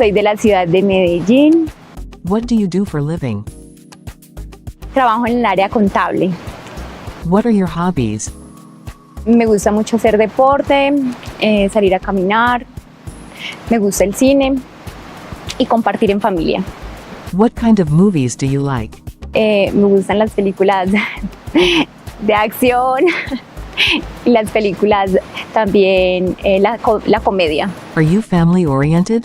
Soy de la ciudad de Medellín. What do you do for living? Trabajo en el área contable. What are your hobbies? Me gusta mucho hacer deporte, salir a caminar. Me gusta el cine y compartir en familia. What kind of movies do you like? Me gustan las películas de acción y las películas también, la comedia. Are you family oriented?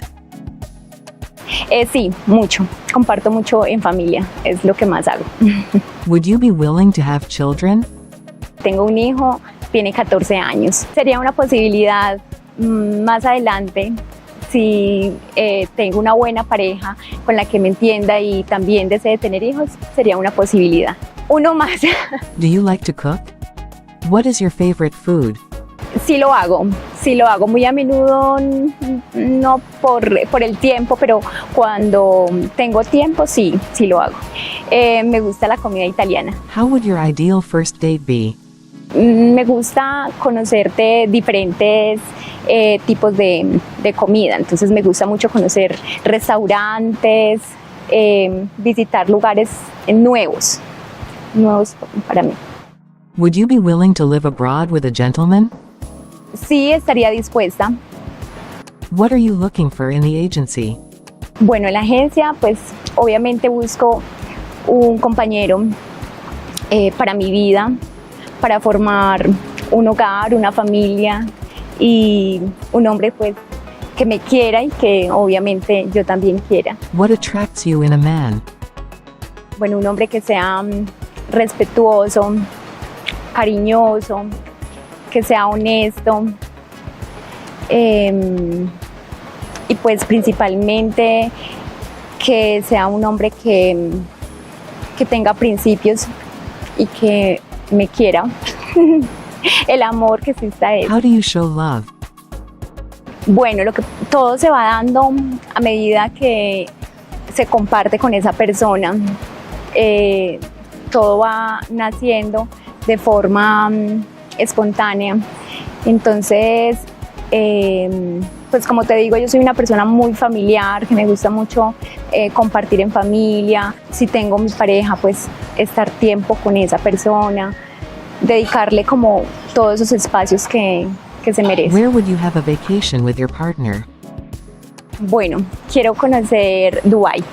Sí, mucho. Comparto mucho en familia, es lo que más hago. Would you be willing to have children? Tengo un hijo, tiene 14 años. Sería una posibilidad más adelante si tengo una buena pareja con la que me entienda y también desee tener hijos, sería una posibilidad. Uno más. Do you like to cook? What is your favorite food? Sí lo hago muy a menudo, no por el tiempo, pero cuando tengo tiempo sí lo hago. Me gusta la comida italiana. How would your ideal first date be? Me gusta conocerte diferentes tipos de comida, entonces me gusta mucho conocer restaurantes, visitar lugares nuevos para mí. Would you be willing to live abroad with a gentleman? Sí, estaría dispuesta. What are you looking for in the agency? Bueno, en la agencia, pues obviamente busco un compañero para mi vida, para formar un hogar, una familia y un hombre pues que me quiera y que obviamente yo también quiera. What attracts you in a man? Bueno, un hombre que sea respetuoso, cariñoso, que sea honesto y pues principalmente que sea un hombre que tenga principios y que me quiera. El amor que exista es. How do you show love? Bueno, todo se va dando a medida que se comparte con esa persona. Todo va naciendo de forma espontánea. Entonces, pues como te digo, yo soy una persona muy familiar, que me gusta mucho compartir en familia. Si tengo mi pareja, pues estar tiempo con esa persona, dedicarle como todos esos espacios que se merece. Where would you have a vacation with your partner? Bueno, quiero conocer Dubái.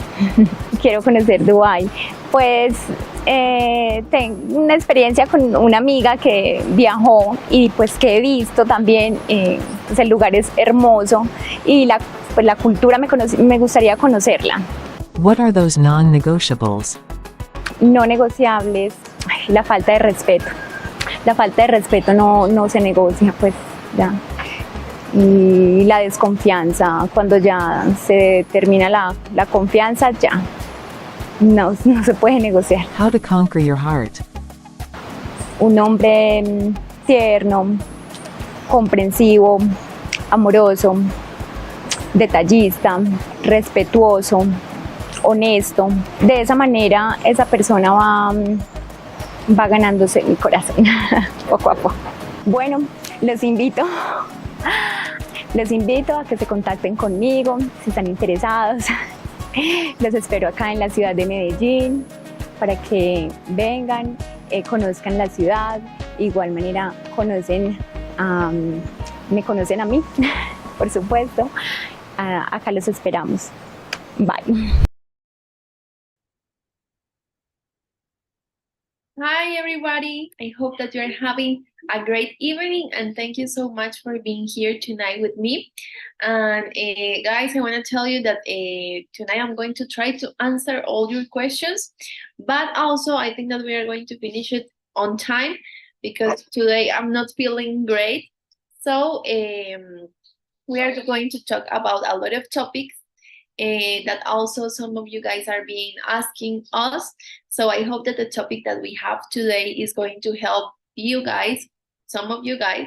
Quiero conocer Dubái. Pues tengo una experiencia con una amiga que viajó y pues que he visto también, pues el lugar es hermoso y pues la cultura me gustaría conocerla. What are those non-negotiables? No negociables, la falta de respeto. La falta de respeto no se negocia, pues ya. Y la desconfianza, cuando ya se termina la confianza, ya no se puede negociar. How to conquer your heart? Un hombre tierno, comprensivo, amoroso, detallista, respetuoso, honesto. De esa manera esa persona va ganándose mi corazón poco a poco. Bueno, los invito a que se contacten conmigo si están interesados. Los espero acá en la ciudad de Medellín para que vengan, conozcan la ciudad. De igual manera me conocen a mí, por supuesto. Acá los esperamos. Bye. Hi everybody, I hope that you're having a great evening and thank you so much for being here tonight with me. And guys, I want to tell you that tonight I'm going to try to answer all your questions, but also I think that we are going to finish it on time because today I'm not feeling great. So we are going to talk about a lot of topics that also some of you guys are being asking us. So I hope that the topic that we have today is going to help you guys, some of you guys,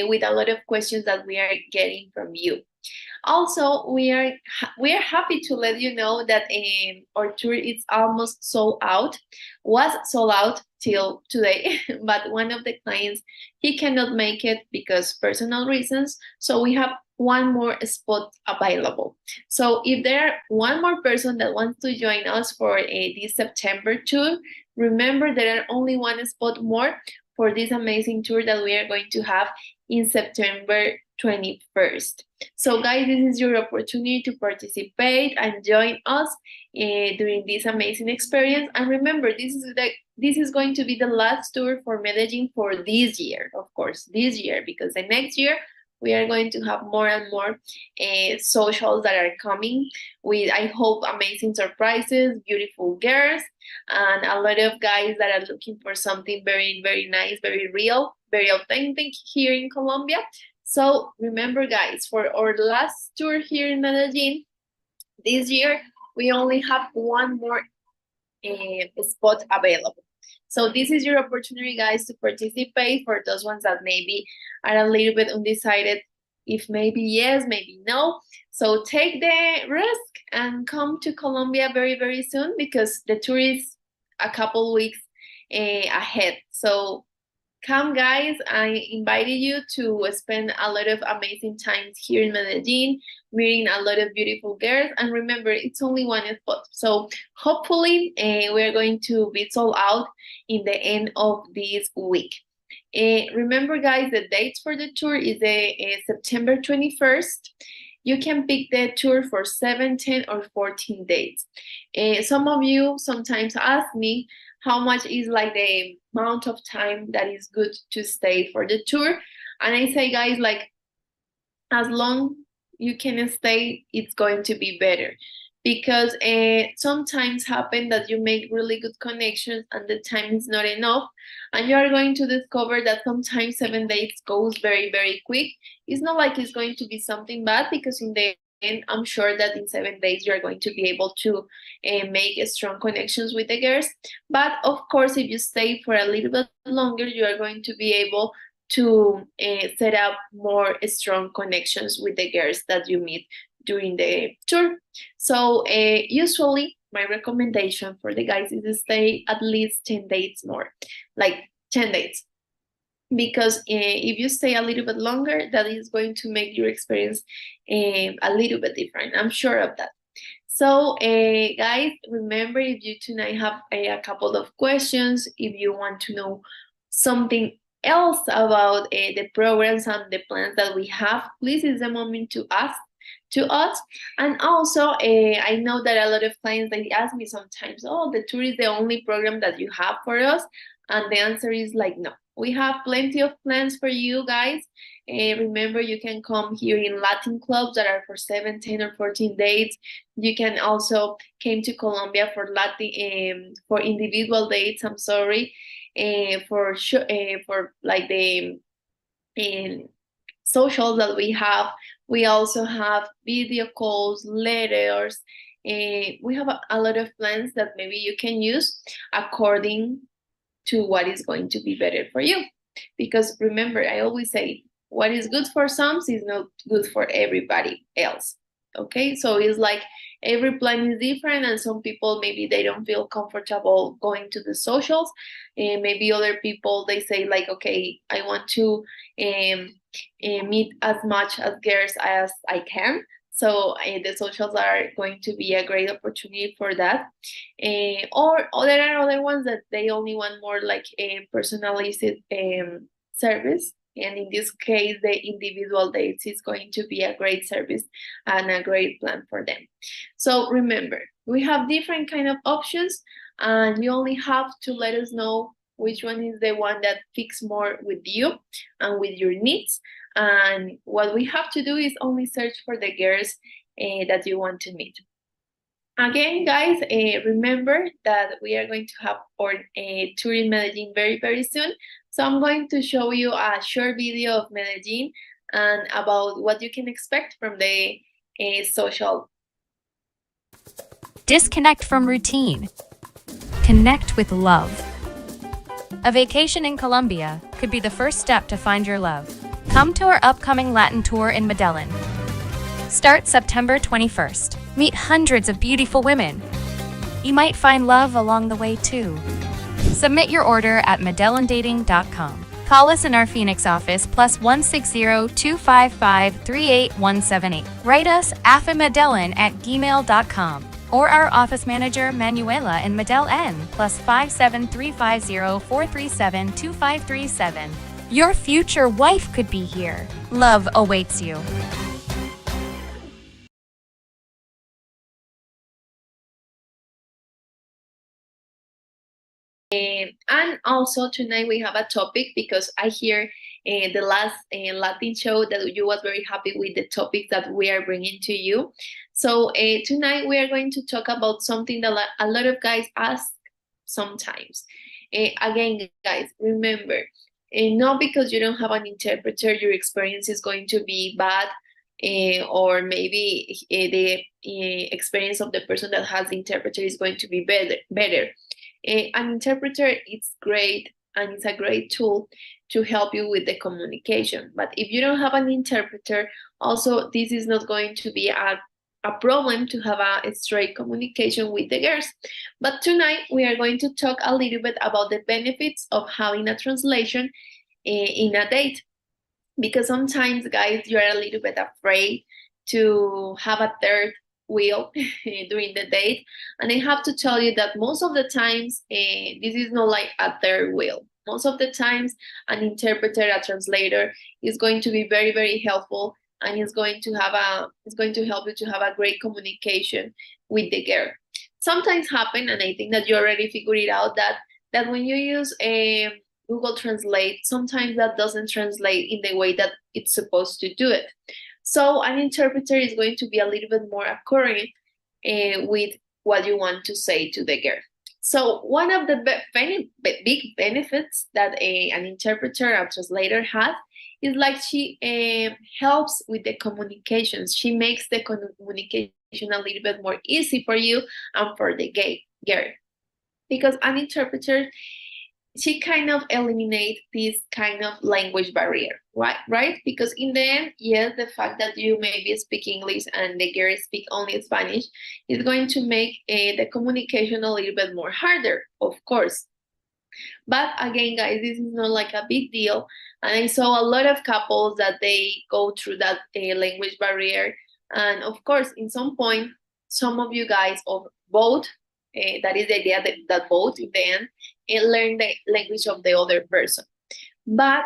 with a lot of questions that we are getting from you. Also, we are happy to let you know that our tour is almost sold out. Was sold out till today, but one of the clients, he cannot make it because personal reasons. So we one more spot available. So if there are one more person that wants to join us for this September tour, remember there are only one spot more for this amazing tour that we are going to have in September 21st. So guys, this is your opportunity to participate and join us during this amazing experience. And remember, this is going to be the last tour for Medellin for this year, of course, this year, because the next year we are going to have more and more socials that are coming with, I hope, amazing surprises, beautiful girls, and a lot of guys that are looking for something very, very nice, very real, very authentic here in Colombia. So remember, guys, for our last tour here in Medellin this year, we only have one more spot available. So this is your opportunity, guys, to participate for those ones that maybe are a little bit undecided, if maybe yes, maybe no. So take the risk and come to Colombia very, very soon, because the tour is a couple weeks ahead. So come, guys. I invited you to spend a lot of amazing times here in Medellin, meeting a lot of beautiful girls. And remember, it's only one spot. So hopefully we're going to be sold out in the end of this week. Remember, guys, the dates for the tour is September 21st. You can pick the tour for 7, 10, or 14 days. Some of you sometimes ask me how much is like the amount of time that is good to stay for the tour. And I say, guys, like, as long you can stay, it's going to be better. Because sometimes happen that you make really good connections and the time is not enough, and you are going to discover that sometimes 7 days goes very, very quick. It's not like it's going to be something bad, because in the end, I'm sure that in 7 days you are going to be able to make strong connections with the girls. But of course, if you stay for a little bit longer, you are going to be able to set up more strong connections with the girls that you meet during the tour. So usually my recommendation for the guys is to stay at least 10 days more, like 10 days. Because if you stay a little bit longer, that is going to make your experience a little bit different. I'm sure of that. So guys, remember, if you tonight have a couple of questions, if you want to know something else about the programs and the plans that we have, please, is the moment to ask to us. And also, I know that a lot of clients, they ask me sometimes, oh, the tour is the only program that you have for us. And the answer is like, no, we have plenty of plans for you guys. Remember, you can come here in Latin clubs that are for 7, 10, or 14 dates. You can also came to Colombia for Latin for individual dates. I'm sorry, for like the socials that we have. We also have video calls, letters. We have a lot of plans that maybe you can use according to what is going to be better for you. Because remember, I always say, what is good for some is not good for everybody else. Okay, so it's like every plan is different, and some people, maybe they don't feel comfortable going to the socials, and maybe other people, they say like, okay, I want to meet as much as girls as I can. So the socials are going to be a great opportunity for that. Or there are other ones that they only want more like a personalized service. And in this case, the individual dates is going to be a great service and a great plan for them. So remember, we have different kind of options, and you only have to let us know which one is the one that fits more with you and with your needs. And what we have to do is only search for the girls that you want to meet. Again, guys, remember that we are going to have our tour in Medellin very, very soon. So I'm going to show you a short video of Medellin and about what you can expect from the social. Disconnect from routine. Connect with love. A vacation in Colombia could be the first step to find your love. Come to our upcoming Latin tour in Medellin. Start September 21st. Meet hundreds of beautiful women. You might find love along the way too. Submit your order at medellindating.com. Call us in our Phoenix office +160-255-38178. Write us afamedellin@gmail.com or our office manager Manuela in Medellin +57350-437-2537. Your future wife could be here. Love awaits you. And also tonight we have a topic because I hear the last Latin show that you was very happy with the topic that we are bringing to you. So tonight we are going to talk about something that a lot of guys ask sometimes. Again, guys, remember, not because you don't have an interpreter, your experience is going to be bad, or maybe the experience of the person that has the interpreter is going to be better. An interpreter is great and it's a great tool to help you with the communication. But if you don't have an interpreter, also this is not going to be a problem to have a straight communication with the girls. But tonight we are going to talk a little bit about the benefits of having a translation in a date. Because sometimes, guys, you are a little bit afraid to have a third wheel during the date. And I have to tell you that most of the times, this is not like a third wheel. Most of the times, an interpreter, a translator, is going to be very, very helpful, and it's going to help you to have a great communication with the girl. Sometimes happen, and I think that you already figured it out, that when you use Google Translate, sometimes that doesn't translate in the way that it's supposed to do it. So an interpreter is going to be a little bit more accurate with what you want to say to the girl. So one of the big benefits that an interpreter or translator has is like she helps with the communications. She makes the communication a little bit more easy for you and for the girl. Because an interpreter, she kind of eliminate this kind of language barrier, right? Because in the end, yes, the fact that you maybe speak English and the girl speak only Spanish is going to make the communication a little bit more harder, of course. But again, guys, this is not like a big deal. And I saw a lot of couples that they go through that language barrier. And of course, in some point, some of you guys of both, that is the idea that both in the end, learn the language of the other person. But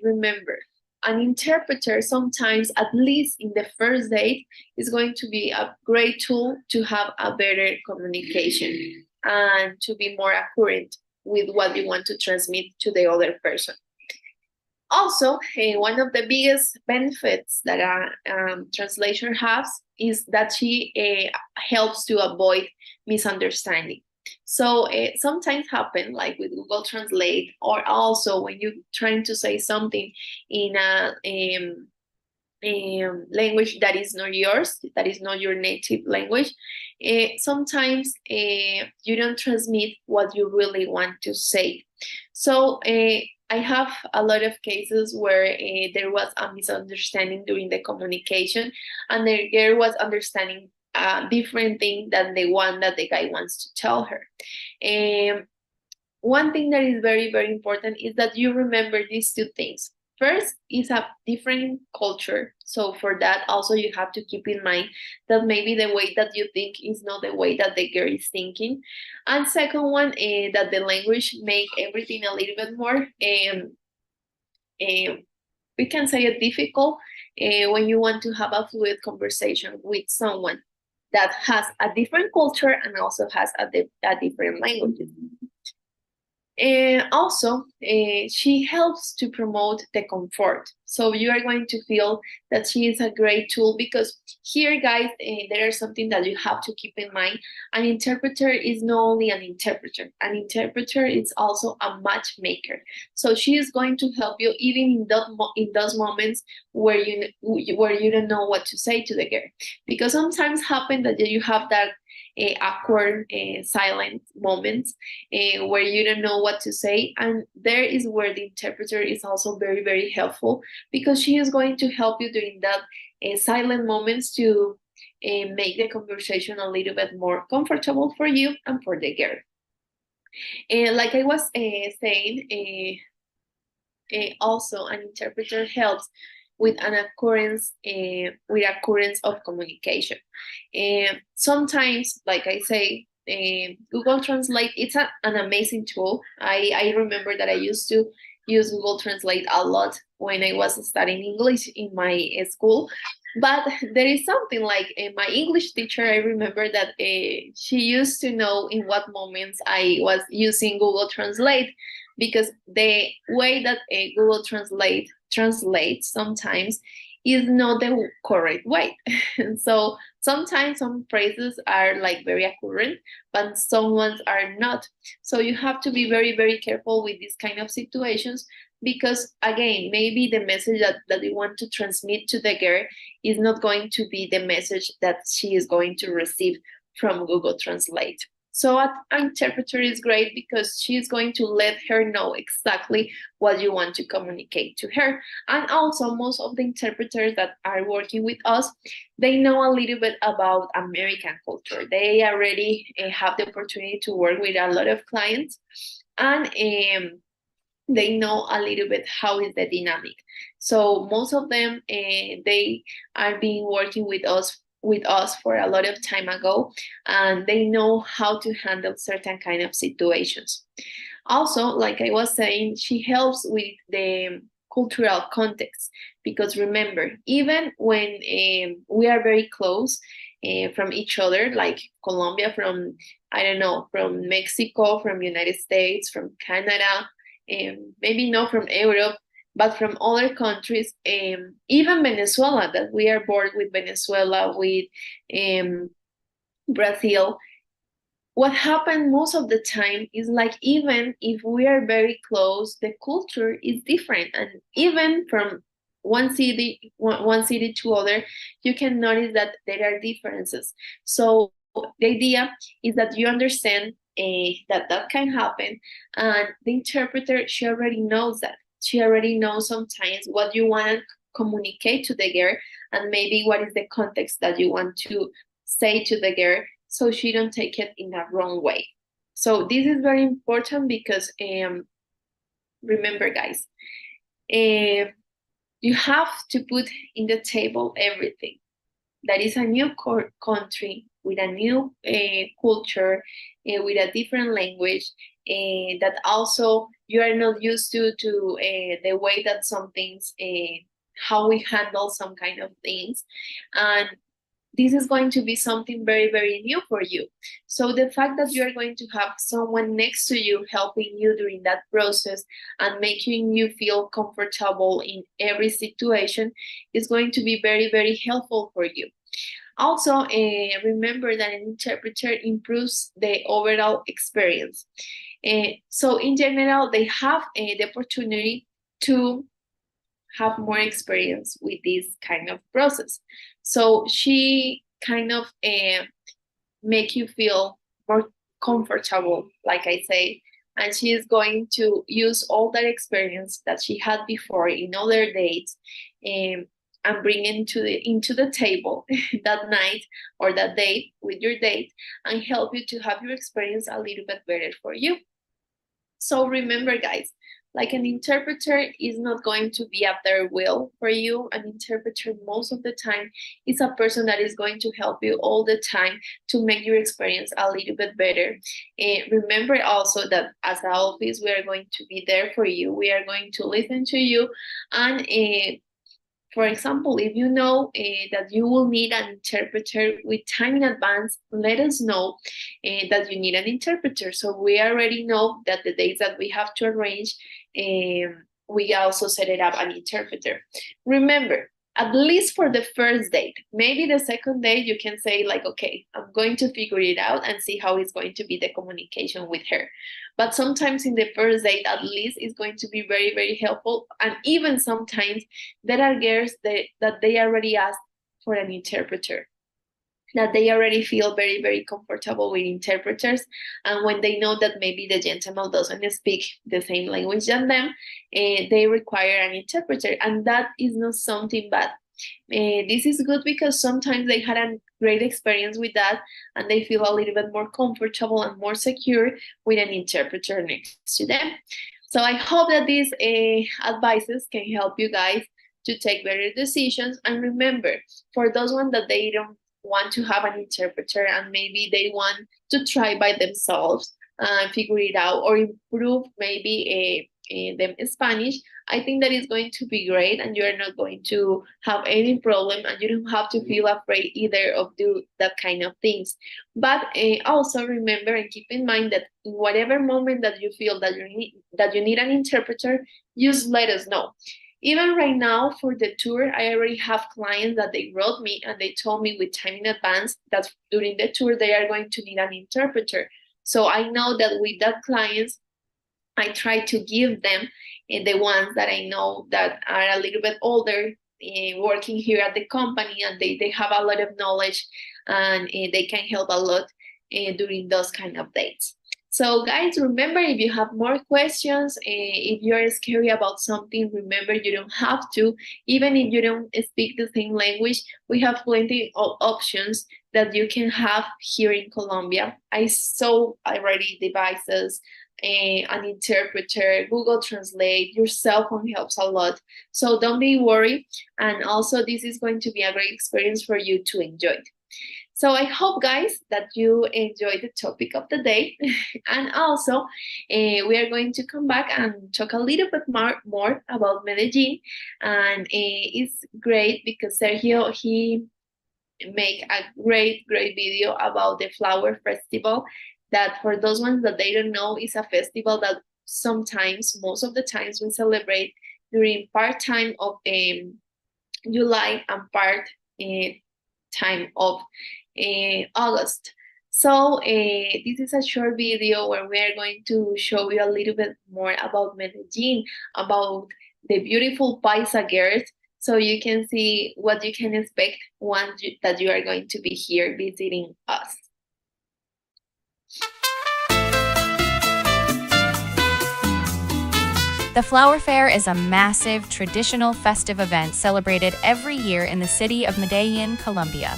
remember, an interpreter sometimes, at least in the first date, is going to be a great tool to have a better communication and to be more accurate with what you want to transmit to the other person. Also, one of the biggest benefits that a translator has is that she helps to avoid misunderstanding. So sometimes happen like with Google Translate, or also when you're trying to say something in a language that is not yours, that is not your native language, sometimes you don't transmit what you really want to say. So I have a lot of cases where there was a misunderstanding during the communication, and the girl was understanding a different thing than the one that the guy wants to tell her. One thing that is very, very important is that you remember these two things. First is a different culture. So for that, also you have to keep in mind that maybe the way that you think is not the way that the girl is thinking. And second one, that the language make everything a little bit more, we can say it difficult when you want to have a fluid conversation with someone that has a different culture and also has a different language. And also, she helps to promote the comfort. So you are going to feel that she is a great tool, because here, guys, there is something that you have to keep in mind. An interpreter is not only an interpreter. An interpreter is also a matchmaker. So she is going to help you even in those moments where you don't know what to say to the girl. Because sometimes happen that you have that awkward, silent moments where you don't know what to say, and there is where the interpreter is also very, very helpful, because she is going to help you during that silent moments to make the conversation a little bit more comfortable for you and for the girl. Like I was saying, also an interpreter helps with an occurrence of communication. Sometimes, like I say, Google Translate, it's an amazing tool. I remember that I used to use Google Translate a lot when I was studying English in my school. But there is something like my English teacher, I remember that she used to know in what moments I was using Google Translate, because the way that Google Translate translates sometimes is not the correct way. So sometimes some phrases are like very accurate, but some ones are not. So you have to be very, very careful with these kind of situations, because again, maybe the message that you want to transmit to the girl is not going to be the message that she is going to receive from Google Translate. So an interpreter is great because she's going to let her know exactly what you want to communicate to her. And also, most of the interpreters that are working with us, they know a little bit about American culture. They already have the opportunity to work with a lot of clients, and they know a little bit how is the dynamic. So most of them, they are being working with us for a lot of time ago, and they know how to handle certain kind of situations. Also, like I was saying, she helps with the cultural context, because remember, even when we are very close from each other, like Colombia from, I don't know, from Mexico, from United States, from Canada, maybe not from Europe, but from other countries, even Venezuela, that we are bored with Venezuela, with Brazil. What happened most of the time is like, even if we are very close, the culture is different, and even from one city to other, you can notice that there are differences. So the idea is that you understand that can happen, and the interpreter, she already knows that. She already knows sometimes what you want to communicate to the girl, and maybe what is the context that you want to say to the girl, so she don't take it in a wrong way. So this is very important, because remember, guys, you have to put in the table everything. That is a new country with a new culture, with a different language, that also you are not used to the way that some things, how we handle some kind of things. And this is going to be something very, very new for you. So the fact that you are going to have someone next to you helping you during that process and making you feel comfortable in every situation is going to be very, very helpful for you. Also, remember that an interpreter improves the overall experience. So in general, they have the opportunity to have more experience with this kind of process. So she kind of make you feel more comfortable, like I say, and she is going to use all that experience that she had before in other dates, and bring into the table that night or that day with your date, and help you to have your experience a little bit better for you. So remember, guys, like, an interpreter is not going to be at their will for you. An interpreter most of the time is a person that is going to help you all the time to make your experience a little bit better. Remember also that as an office, we are going to be there for you. We are going to listen to you, and for example, if you know that you will need an interpreter with time in advance, let us know that you need an interpreter. So we already know that the days that we have to arrange, we also set it up an interpreter. Remember, at least for the first date. Maybe the second date you can say like, okay, I'm going to figure it out and see how it's going to be the communication with her. But sometimes in the first date, at least, it's going to be very, very helpful. And even sometimes there are girls that they already asked for an interpreter, that they already feel very, very comfortable with interpreters. And when they know that maybe the gentleman doesn't speak the same language than them, they require an interpreter. And that is not something bad. This is good because sometimes they had a great experience with that, and they feel a little bit more comfortable and more secure with an interpreter next to them. So I hope that these advices can help you guys to take better decisions. And remember, for those ones that they don't want to have an interpreter and maybe they want to try by themselves and figure it out or improve maybe them Spanish, I think that is going to be great and you're not going to have any problem and you don't have to feel afraid either of do that kind of things. But also remember and keep in mind that in whatever moment that you feel that you need an interpreter, just let us know. Even right now for the tour, I already have clients that they wrote me and they told me with time in advance that during the tour they are going to need an interpreter. So I know that with that clients, I try to give them the ones that I know that are a little bit older, working here at the company, and they have a lot of knowledge and they can help a lot during those kind of dates. So guys, remember, if you have more questions, if you're scary about something, remember you don't have to. Even if you don't speak the same language, we have plenty of options that you can have here in Colombia. I saw already devices, an interpreter, Google Translate, your cell phone helps a lot. So don't be worried. And also this is going to be a great experience for you to enjoy. So I hope, guys, that you enjoy the topic of the day. And also, we are going to come back and talk a little bit more about Medellin. And it's great because Sergio, he make a great video about the flower festival that for those ones that they don't know is a festival that sometimes, most of the times, we celebrate during part time of July and part time of August. So this is a short video where we are going to show you a little bit more about Medellin, about the beautiful Paisa girls, so you can see what you can expect once that you are going to be here visiting us. The Flower Fair is a massive, traditional, festive event celebrated every year in the city of Medellin, Colombia.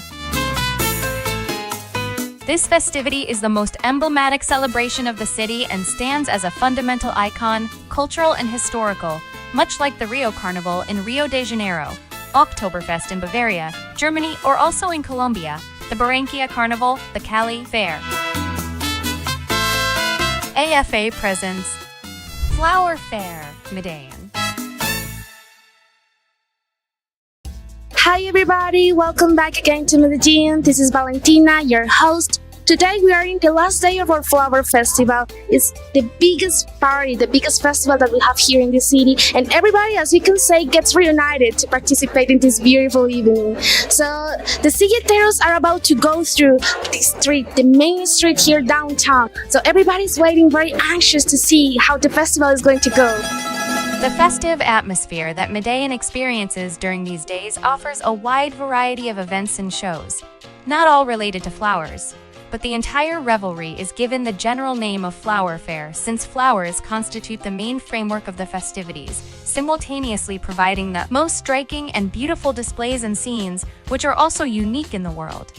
This festivity is the most emblematic celebration of the city and stands as a fundamental icon, cultural and historical, much like the Rio Carnival in Rio de Janeiro, Oktoberfest in Bavaria, Germany, or also in Colombia, the Barranquilla Carnival, the Cali Fair. AFA presents Flower Fair, Medellin. Hi everybody, welcome back again to Medellin. This is Valentina, your host. Today we are in the last day of our flower festival. It's the biggest party, the biggest festival that we have here in the city, and everybody, as you can say, gets reunited to participate in this beautiful evening. So the silleteros are about to go through the street, the main street here downtown. So everybody's waiting, very anxious to see how the festival is going to go. The festive atmosphere that Medellin experiences during these days offers a wide variety of events and shows, not all related to flowers. But the entire revelry is given the general name of Flower Fair since flowers constitute the main framework of the festivities, simultaneously providing the most striking and beautiful displays and scenes, which are also unique in the world.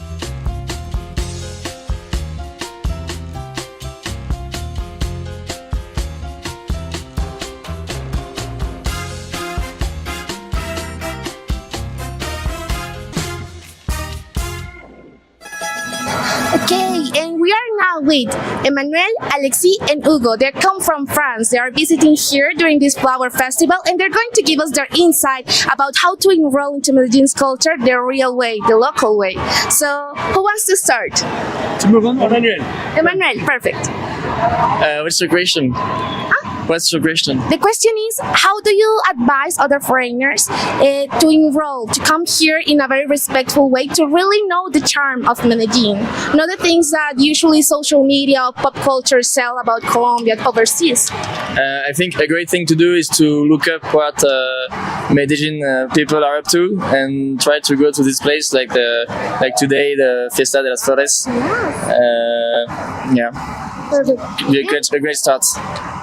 Okay, and we are now with Emmanuel, Alexis, and Hugo. They come from France. They are visiting here during this flower festival, and they're going to give us their insight about how to enroll into Medellin's culture the real way, the local way. So, who wants to start? Emmanuel. Emmanuel, perfect. What's your question? What's your question? The question is, how do you advise other foreigners to enroll, to come here in a very respectful way, to really know the charm of Medellin? Know the things that usually social media or pop culture sell about Colombia overseas. I think a great thing to do is to look up what Medellin people are up to and try to go to this place, like today, the Fiesta de las Flores. Yeah, Perfect. be a great start.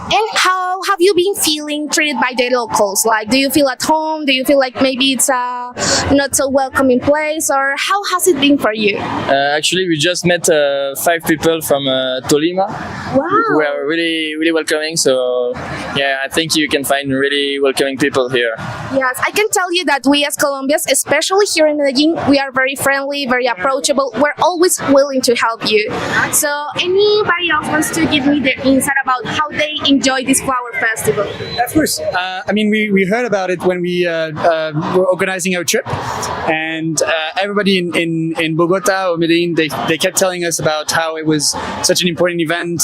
And how have you been feeling treated by the locals? Like, do you feel at home? Do you feel like maybe it's a not so welcoming place, or how has it been for you? Actually, we just met 5 people from Tolima. Wow. We are really welcoming. So yeah, I think you can find really welcoming people here. Yes, I can tell you that we as Colombians, especially here in Medellin, we are very friendly, very approachable. We're always willing to help you. So anybody else wants to give me the insight about how they enjoy this flower festival? Of course. I mean, we heard about it when we were organizing our trip, and everybody in Bogota or Medellin, they kept telling us about how it was such an important event,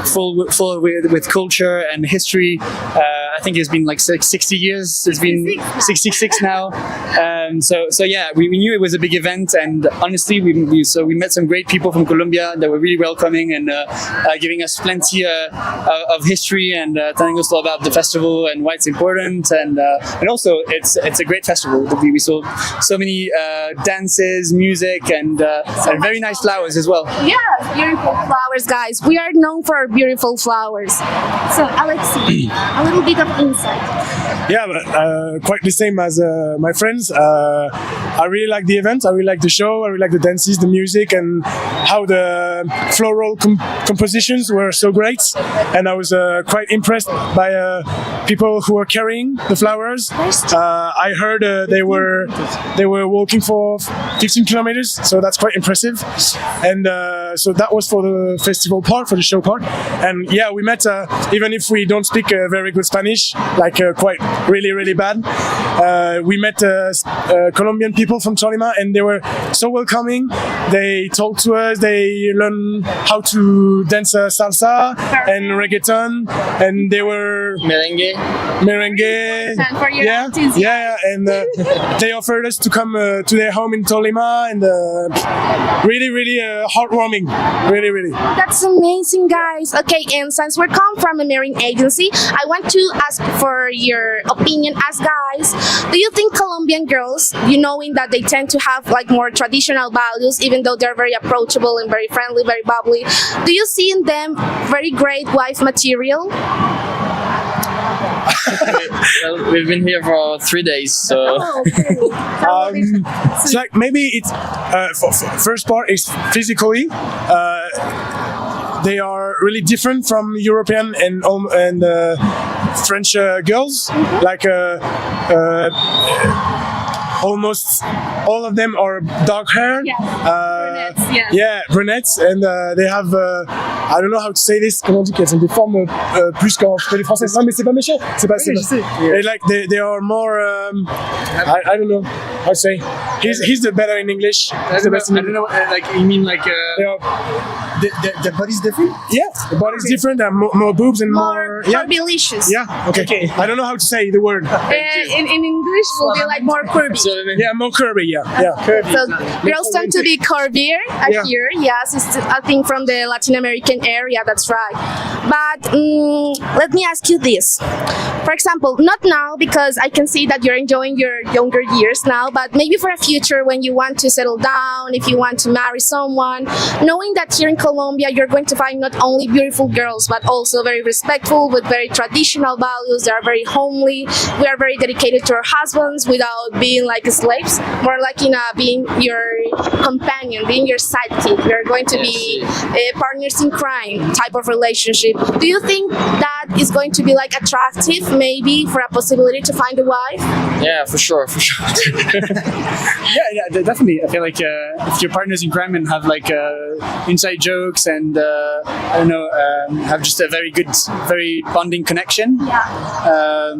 full with culture and history. I think it's been like 60 years. It's been 66 now. So yeah, we knew it was a big event, and honestly, we met some great people from Colombia that were really welcoming and giving us plenty of history and telling us all about the festival and why it's important, and also it's a great festival. We saw so many dances, music, and very nice flowers as well. Yeah, beautiful flowers, guys. We are known for our beautiful flowers. So, Alexi, a little bit of insight. Yeah, but, quite the same as my friends. I really like the event. I really like the show. I really like the dances, the music, and how the floral compositions were so great. And I was quite impressed by people who were carrying the flowers. I heard they were walking for 15 kilometers, so that's quite impressive. And so that was for the festival part, for the show part. And yeah, we met, even if we don't speak very good Spanish, like quite really bad, we met Colombian people from Tolima, and they were so welcoming. They talked to us, they learned how to dance salsa and reggaeton, and they were merengue. For your artists. Yeah, and they offered us to come to their home in Tolima, and really heartwarming, really. That's amazing, guys. Okay, and since we come from a marine agency, I want to ask for your opinion as guys. Do you think Colombian girls, knowing that they tend to have like more traditional values, even though they're very approachable and very friendly, very bubbly, do you see in them very great wife material? Well, we've been here for 3 days, so it's like maybe it's first part is physically. They are really different from European and French girls. Like almost all of them are dark hair. Brunettes, yeah, brunettes, and they have I don't know how to say this. Comment on dit qu'elles ont des formes plus quand je fais les français. Non mais c'est pas méchant. C'est pas. Yeah. Like they are more. I don't know how to say. He's the better in English. He's the best in English. I don't know. Like you mean like the body's different? Yeah, the body's different and more boobs and more. Yeah. Delicious. Yeah. Okay. I don't know how to say the word. In English, will be like more curvy. Yeah, more curvy. Yeah. Curvy. So girls tend to be curvier here. Yes, it's I think from the Latin American area. That's right. But let me ask you this. For example, not now because I can see that you're enjoying your younger years now, but maybe for a future when you want to settle down, if you want to marry someone, knowing that here in Colombia you're going to find not only beautiful girls but also very respectful with very traditional values. They are very homely. We are very dedicated to our husbands without being like slaves, more like being your companion, being your sidekick. We are going to be partners in crime type of relationship. Do you think that is going to be like attractive maybe for a possibility to find a wife? Yeah, for sure. Yeah, definitely. I feel like if your partner's in crime and have like inside jokes and I don't know, have just a very bonding connection. Yeah.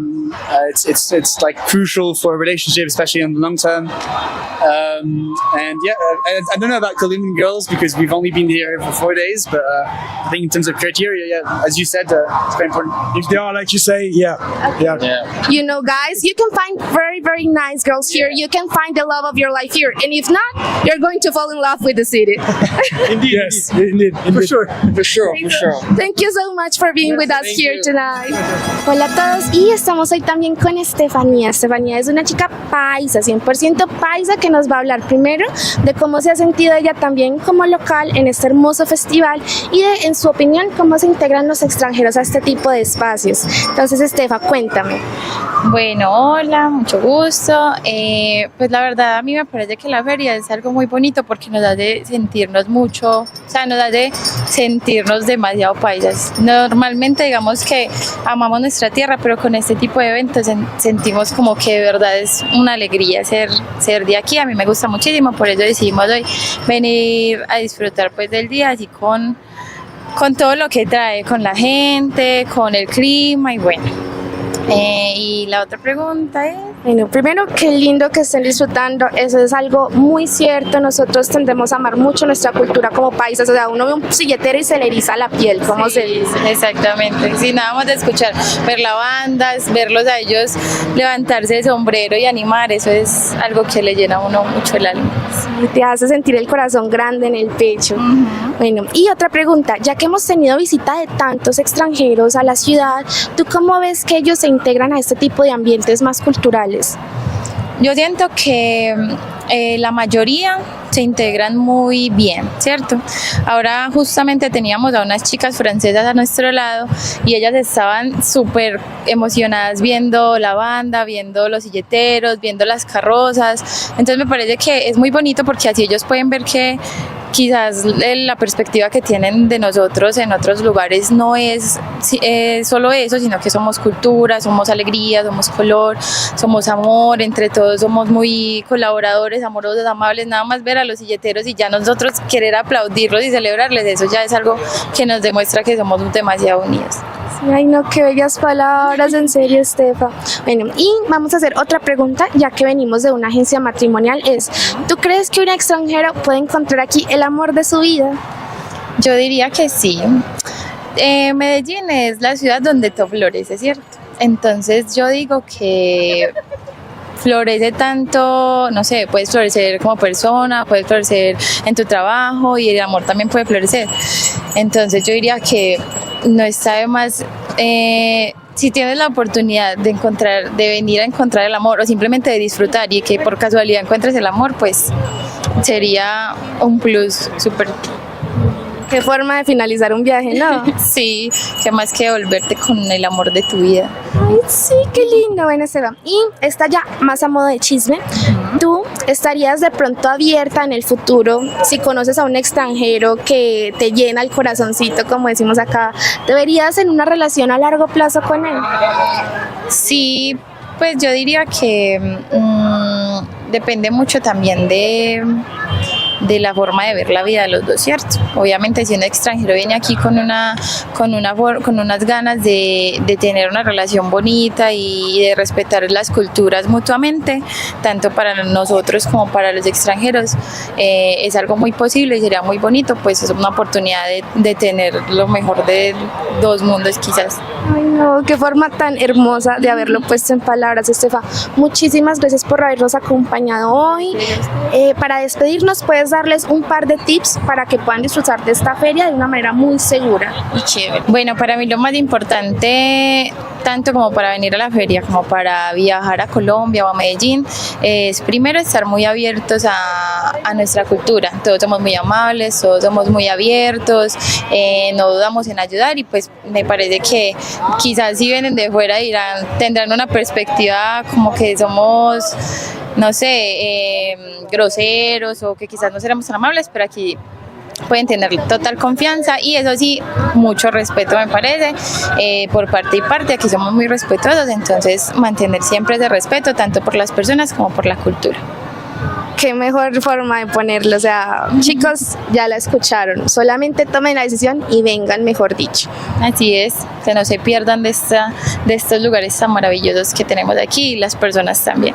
It's like crucial for a relationship, especially in the long term. And yeah, I don't know about Colombian girls because we've only been here for 4 days, but I think in terms of criteria, as you said, it's very important. If they are like you say, yeah. You know, guys, you can find very nice girls here. You can find the love of your life here, and if not, you're going to fall in love with the city. Indeed. Yes, indeed. For sure. Thank you so much for being with us here tonight. Hola a todos y estamos hoy también con Estefanía. Estefanía es una chica paisa, 100% paisa, que nos va a hablar primero de cómo se ha sentido ella también como local en este hermoso festival y de, en su opinión, cómo se integran los extranjeros a este tipo de espacios. Entonces, Estefa, cuéntame. Bueno, hola, mucho gusto. Pues la verdad a mí me parece que la feria es algo muy bonito porque nos hace sentirnos mucho, o sea, nos hace sentirnos demasiado paisas. Normalmente digamos que amamos nuestra tierra, pero con este tipo de eventos sentimos como que de verdad es una alegría ser de aquí. A mí me gusta muchísimo, por eso decidimos hoy venir a disfrutar pues del día así con todo lo que trae, con la gente, con el clima y bueno. Y la otra pregunta es... Bueno, primero, qué lindo que estén disfrutando, eso es algo muy cierto. Nosotros tendemos a amar mucho nuestra cultura como paisas, o sea, uno ve un silletero y se le eriza la piel, como se dice. Exactamente, sí, nada más de escuchar, ver la banda, verlos a ellos levantarse de sombrero y animar, eso es algo que le llena a uno mucho el alma. Sí, te hace sentir el corazón grande en el pecho. Bueno, y otra pregunta, ya que hemos tenido visita de tantos extranjeros a la ciudad, ¿tú cómo ves que ellos se integran a este tipo de ambientes más culturales? Yo siento que la mayoría se integran muy bien, ¿cierto? Ahora justamente teníamos a unas chicas francesas a nuestro lado y ellas estaban súper emocionadas viendo la banda, viendo los silleteros, viendo las carrozas. Entonces me parece que es muy bonito porque así ellos pueden ver que quizás la perspectiva que tienen de nosotros en otros lugares no es solo eso, sino que somos cultura, somos alegría, somos color, somos amor, entre todos somos muy colaboradores, amorosos, amables. Nada más ver a los silleteros y ya nosotros querer aplaudirlos y celebrarles, eso ya es algo que nos demuestra que somos demasiado unidos. Sí, ay no, qué bellas palabras, en serio, Estefa. Bueno, y vamos a hacer otra pregunta, ya que venimos de una agencia matrimonial, ¿tú crees que un extranjero puede encontrar aquí el amor de su vida? Yo diría que sí. Medellín es la ciudad donde todo florece, ¿cierto? Entonces yo digo que florece tanto, no sé, puedes florecer como persona, puedes florecer en tu trabajo y el amor también puede florecer. Entonces yo diría que no está de más, si tienes la oportunidad de venir a encontrar el amor o simplemente de disfrutar y que por casualidad encuentres el amor, pues sería un plus súper. Qué forma de finalizar un viaje, ¿no? Sí, que más que volverte con el amor de tu vida. Ay, sí, qué lindo. Bueno, Esteban, y está ya más a modo de chisme. ¿Tú estarías de pronto abierta en el futuro si conoces a un extranjero que te llena el corazoncito, como decimos acá? ¿Te verías en una relación a largo plazo con él? Sí, pues yo diría que depende mucho también de la forma de ver la vida de los dos, ¿cierto? Obviamente si un extranjero viene aquí con unas ganas de tener una relación bonita y de respetar las culturas mutuamente, tanto para nosotros como para los extranjeros, es algo muy posible y sería muy bonito, pues es una oportunidad de tener lo mejor de dos mundos quizás. Ay no, qué forma tan hermosa de haberlo puesto en palabras, Estefa. Muchísimas gracias por habernos acompañado hoy. Para despedirnos, ¿puedes darles un par de tips para que puedan disfrutar de esta feria de una manera muy segura? Y chévere. Bueno, para mí lo más importante, tanto como para venir a la feria como para viajar a Colombia o a Medellín, es primero estar muy abiertos a nuestra cultura. Todos somos muy amables, todos somos muy abiertos, no dudamos en ayudar y pues me parece que quizás si vienen de fuera tendrán una perspectiva como que somos, no sé, groseros o que quizás no seremos tan amables, pero aquí pueden tener total confianza y eso sí, mucho respeto me parece, por parte y parte. Aquí somos muy respetuosos, entonces mantener siempre ese respeto tanto por las personas como por la cultura. Qué mejor forma de ponerlo, o sea, chicos, ya la escucharon, solamente tomen la decisión y vengan, mejor dicho. Así es, que no se pierdan de estos lugares tan maravillosos que tenemos aquí y las personas también.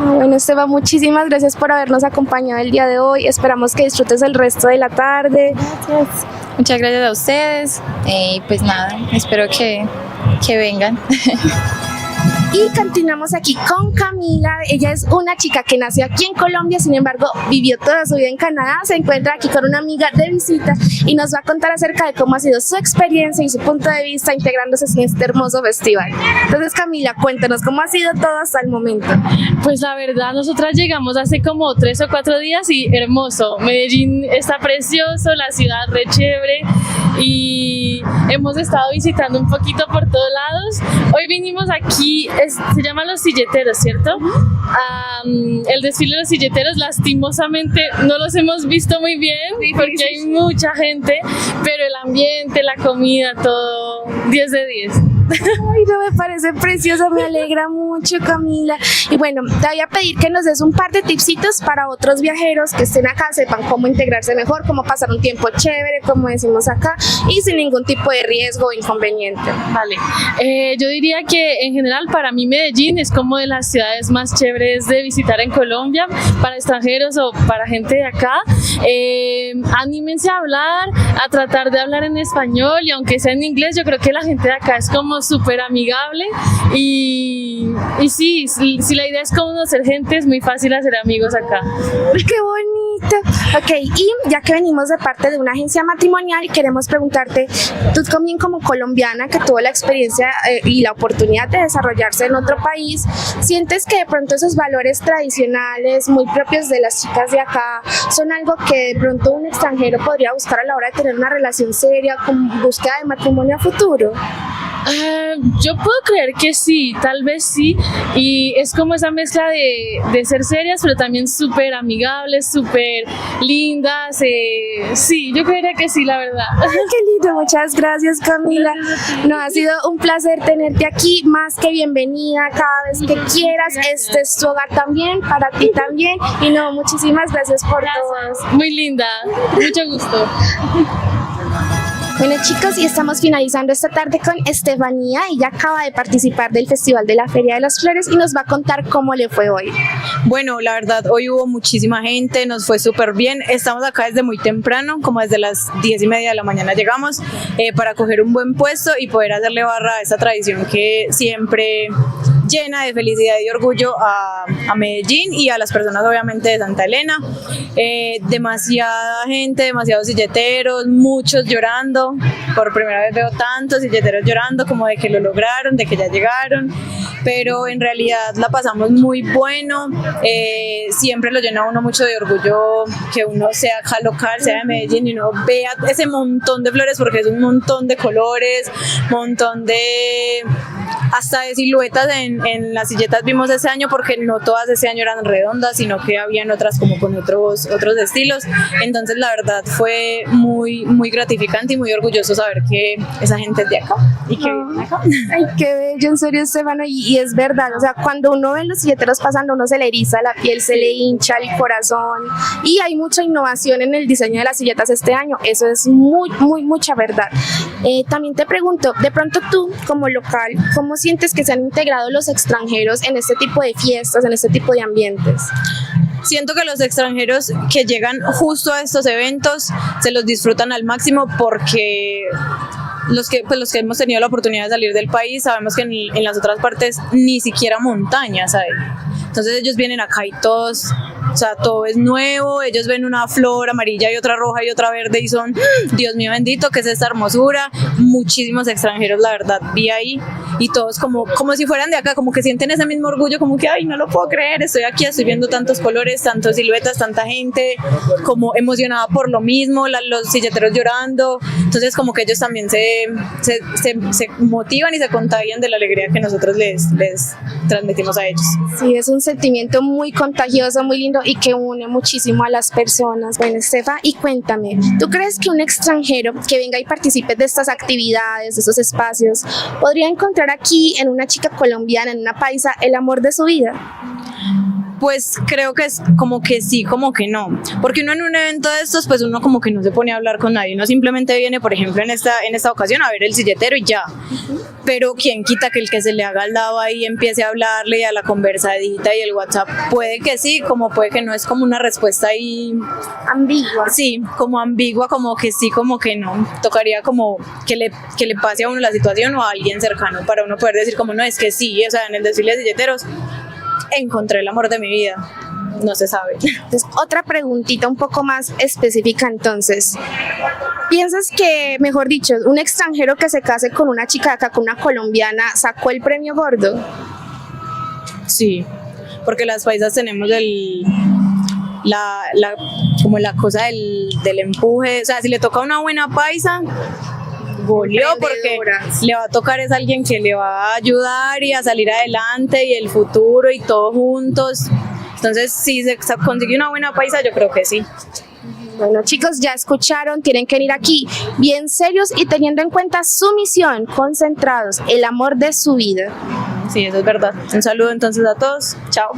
Bueno, Esteban, muchísimas gracias por habernos acompañado el día de hoy, esperamos que disfrutes el resto de la tarde. Gracias. Muchas gracias a ustedes y pues nada, espero que vengan. Y continuamos aquí con Camila. Ella es una chica que nació aquí en Colombia, sin embargo vivió toda su vida en Canadá. Se encuentra aquí con una amiga de visita y nos va a contar acerca de cómo ha sido su experiencia y su punto de vista integrándose en este hermoso festival. Entonces, Camila, cuéntanos cómo ha sido todo hasta el momento. Pues la verdad, nosotras llegamos hace como 3 o 4 días y hermoso. Medellín está precioso, la ciudad re chévere y hemos estado visitando un poquito por todos lados. Hoy vinimos aquí, se llaman los silleteros, ¿cierto? El desfile de los silleteros, lastimosamente no los hemos visto muy bien porque hay mucha gente, pero el ambiente, la comida, todo 10 de 10. Ay, no, me parece precioso, me alegra mucho, Camila. Y bueno, te voy a pedir que nos des un par de tipsitos para otros viajeros que estén acá, sepan cómo integrarse mejor, cómo pasar un tiempo chévere, como decimos acá, y sin ningún tipo de riesgo o inconveniente. Vale, yo diría que en general para mí Medellín es como de las ciudades más chéveres de visitar en Colombia, para extranjeros o para gente de acá. Anímense a hablar, a tratar de hablar en español, y aunque sea en inglés, yo creo que la gente de acá es como súper amigable y sí, si la idea es conocer gente, es muy fácil hacer amigos acá. ¡Qué bonito! Ok, y ya que venimos de parte de una agencia matrimonial, queremos preguntarte, tú también como colombiana que tuvo la experiencia y la oportunidad de desarrollarse en otro país, ¿sientes que de pronto esos valores tradicionales muy propios de las chicas de acá son algo que de pronto un extranjero podría buscar a la hora de tener una relación seria con búsqueda de matrimonio a futuro? Yo puedo creer que sí, tal vez sí, y es como esa mezcla de ser serias, pero también súper amigables, súper lindas. Sí, yo creería que sí, la verdad. Ay, qué lindo, muchas gracias, Camila. No, ha sido un placer tenerte aquí, más que bienvenida cada vez que quieras. Este es tu hogar también, para ti también, y no, muchísimas gracias por todo. Muy linda, mucho gusto. Bueno, chicos, y estamos finalizando esta tarde con Estefanía. Ella acaba de participar del Festival de la Feria de las Flores y nos va a contar cómo le fue hoy. Bueno, la verdad, hoy hubo muchísima gente, nos fue súper bien. Estamos acá desde muy temprano, como desde las 10:30 de la mañana llegamos, para coger un buen puesto y poder hacerle barra a esta tradición que siempre llena de felicidad y orgullo a Medellín y a las personas obviamente de Santa Elena. Demasiada gente, demasiados silleteros, muchos llorando. Por primera vez veo tantos silleteros llorando, como de que lo lograron, de que ya llegaron, pero en realidad la pasamos muy bueno. Siempre lo llena a uno mucho de orgullo que uno sea acá local, sea de Medellín, y uno vea ese montón de flores, porque es un montón de colores, montón de hasta de siluetas en las silletas vimos ese año, porque no todas ese año eran redondas, sino que habían otras como con otros estilos. Entonces la verdad fue muy, muy gratificante y muy orgulloso saber que esa gente es de acá y que viven acá. Ay, qué bello, en serio, Estefano, y es verdad, o sea, cuando uno ve los silleteros pasando, uno se le eriza la piel, se le hincha el corazón, y hay mucha innovación en el diseño de las silletas este año, eso es mucha verdad. También te pregunto, de pronto tú, como local, ¿cómo sientes que se han integrado los extranjeros en este tipo de fiestas, en este tipo de ambientes? Siento que los extranjeros que llegan justo a estos eventos se los disfrutan al máximo, porque los que hemos tenido la oportunidad de salir del país sabemos que en las otras partes ni siquiera montañas hay. Entonces ellos vienen acá y todos, o sea, todo es nuevo, ellos ven una flor amarilla y otra roja y otra verde y son, Dios mío bendito, ¿qué es esta hermosura? Muchísimos extranjeros, la verdad, vi ahí, y todos como si fueran de acá, como que sienten ese mismo orgullo, como que, ay, no lo puedo creer, estoy aquí, estoy viendo tantos colores, tantas siluetas, tanta gente, como emocionada por lo mismo, los silleteros llorando. Entonces como que ellos también se motivan y se contagian de la alegría que nosotros les transmitimos a ellos. Sí, es un sentimiento muy contagioso, muy lindo, y que une muchísimo a las personas. Bueno, Estefa, y cuéntame, ¿tú crees que un extranjero que venga y participe de estas actividades, de estos espacios, podría encontrar aquí en una chica colombiana, en una paisa, el amor de su vida? Pues creo que es como que sí, como que no, porque uno en un evento de estos, pues uno como que no se pone a hablar con nadie, uno simplemente viene, por ejemplo, en esta ocasión a ver el silletero y ya, pero quién quita que el que se le haga al lado ahí empiece a hablarle y a la conversadita y el WhatsApp, puede que sí, como puede que no, es como una respuesta ahí Ambigua. sí, como ambigua, como que sí, como que no, tocaría como que le pase a uno la situación o a alguien cercano para uno poder decir como no, es que sí, o sea, en el desfile de silleteros encontré el amor de mi vida, no se sabe. Entonces, otra preguntita un poco más específica entonces. ¿Piensas que, mejor dicho, un extranjero que se case con una chica de acá, con una colombiana, sacó el premio gordo? Sí, porque las paisas tenemos como la cosa del empuje, o sea, si le toca a una buena paisa, volvió, porque le va a tocar es alguien que le va a ayudar y a salir adelante y el futuro y todos juntos. Entonces, si se consigue una buena paisa, yo creo que sí. Bueno, chicos, ya escucharon, tienen que venir aquí bien serios y teniendo en cuenta su misión, concentrados, el amor de su vida. Sí, eso es verdad. Un saludo entonces a todos. Chao.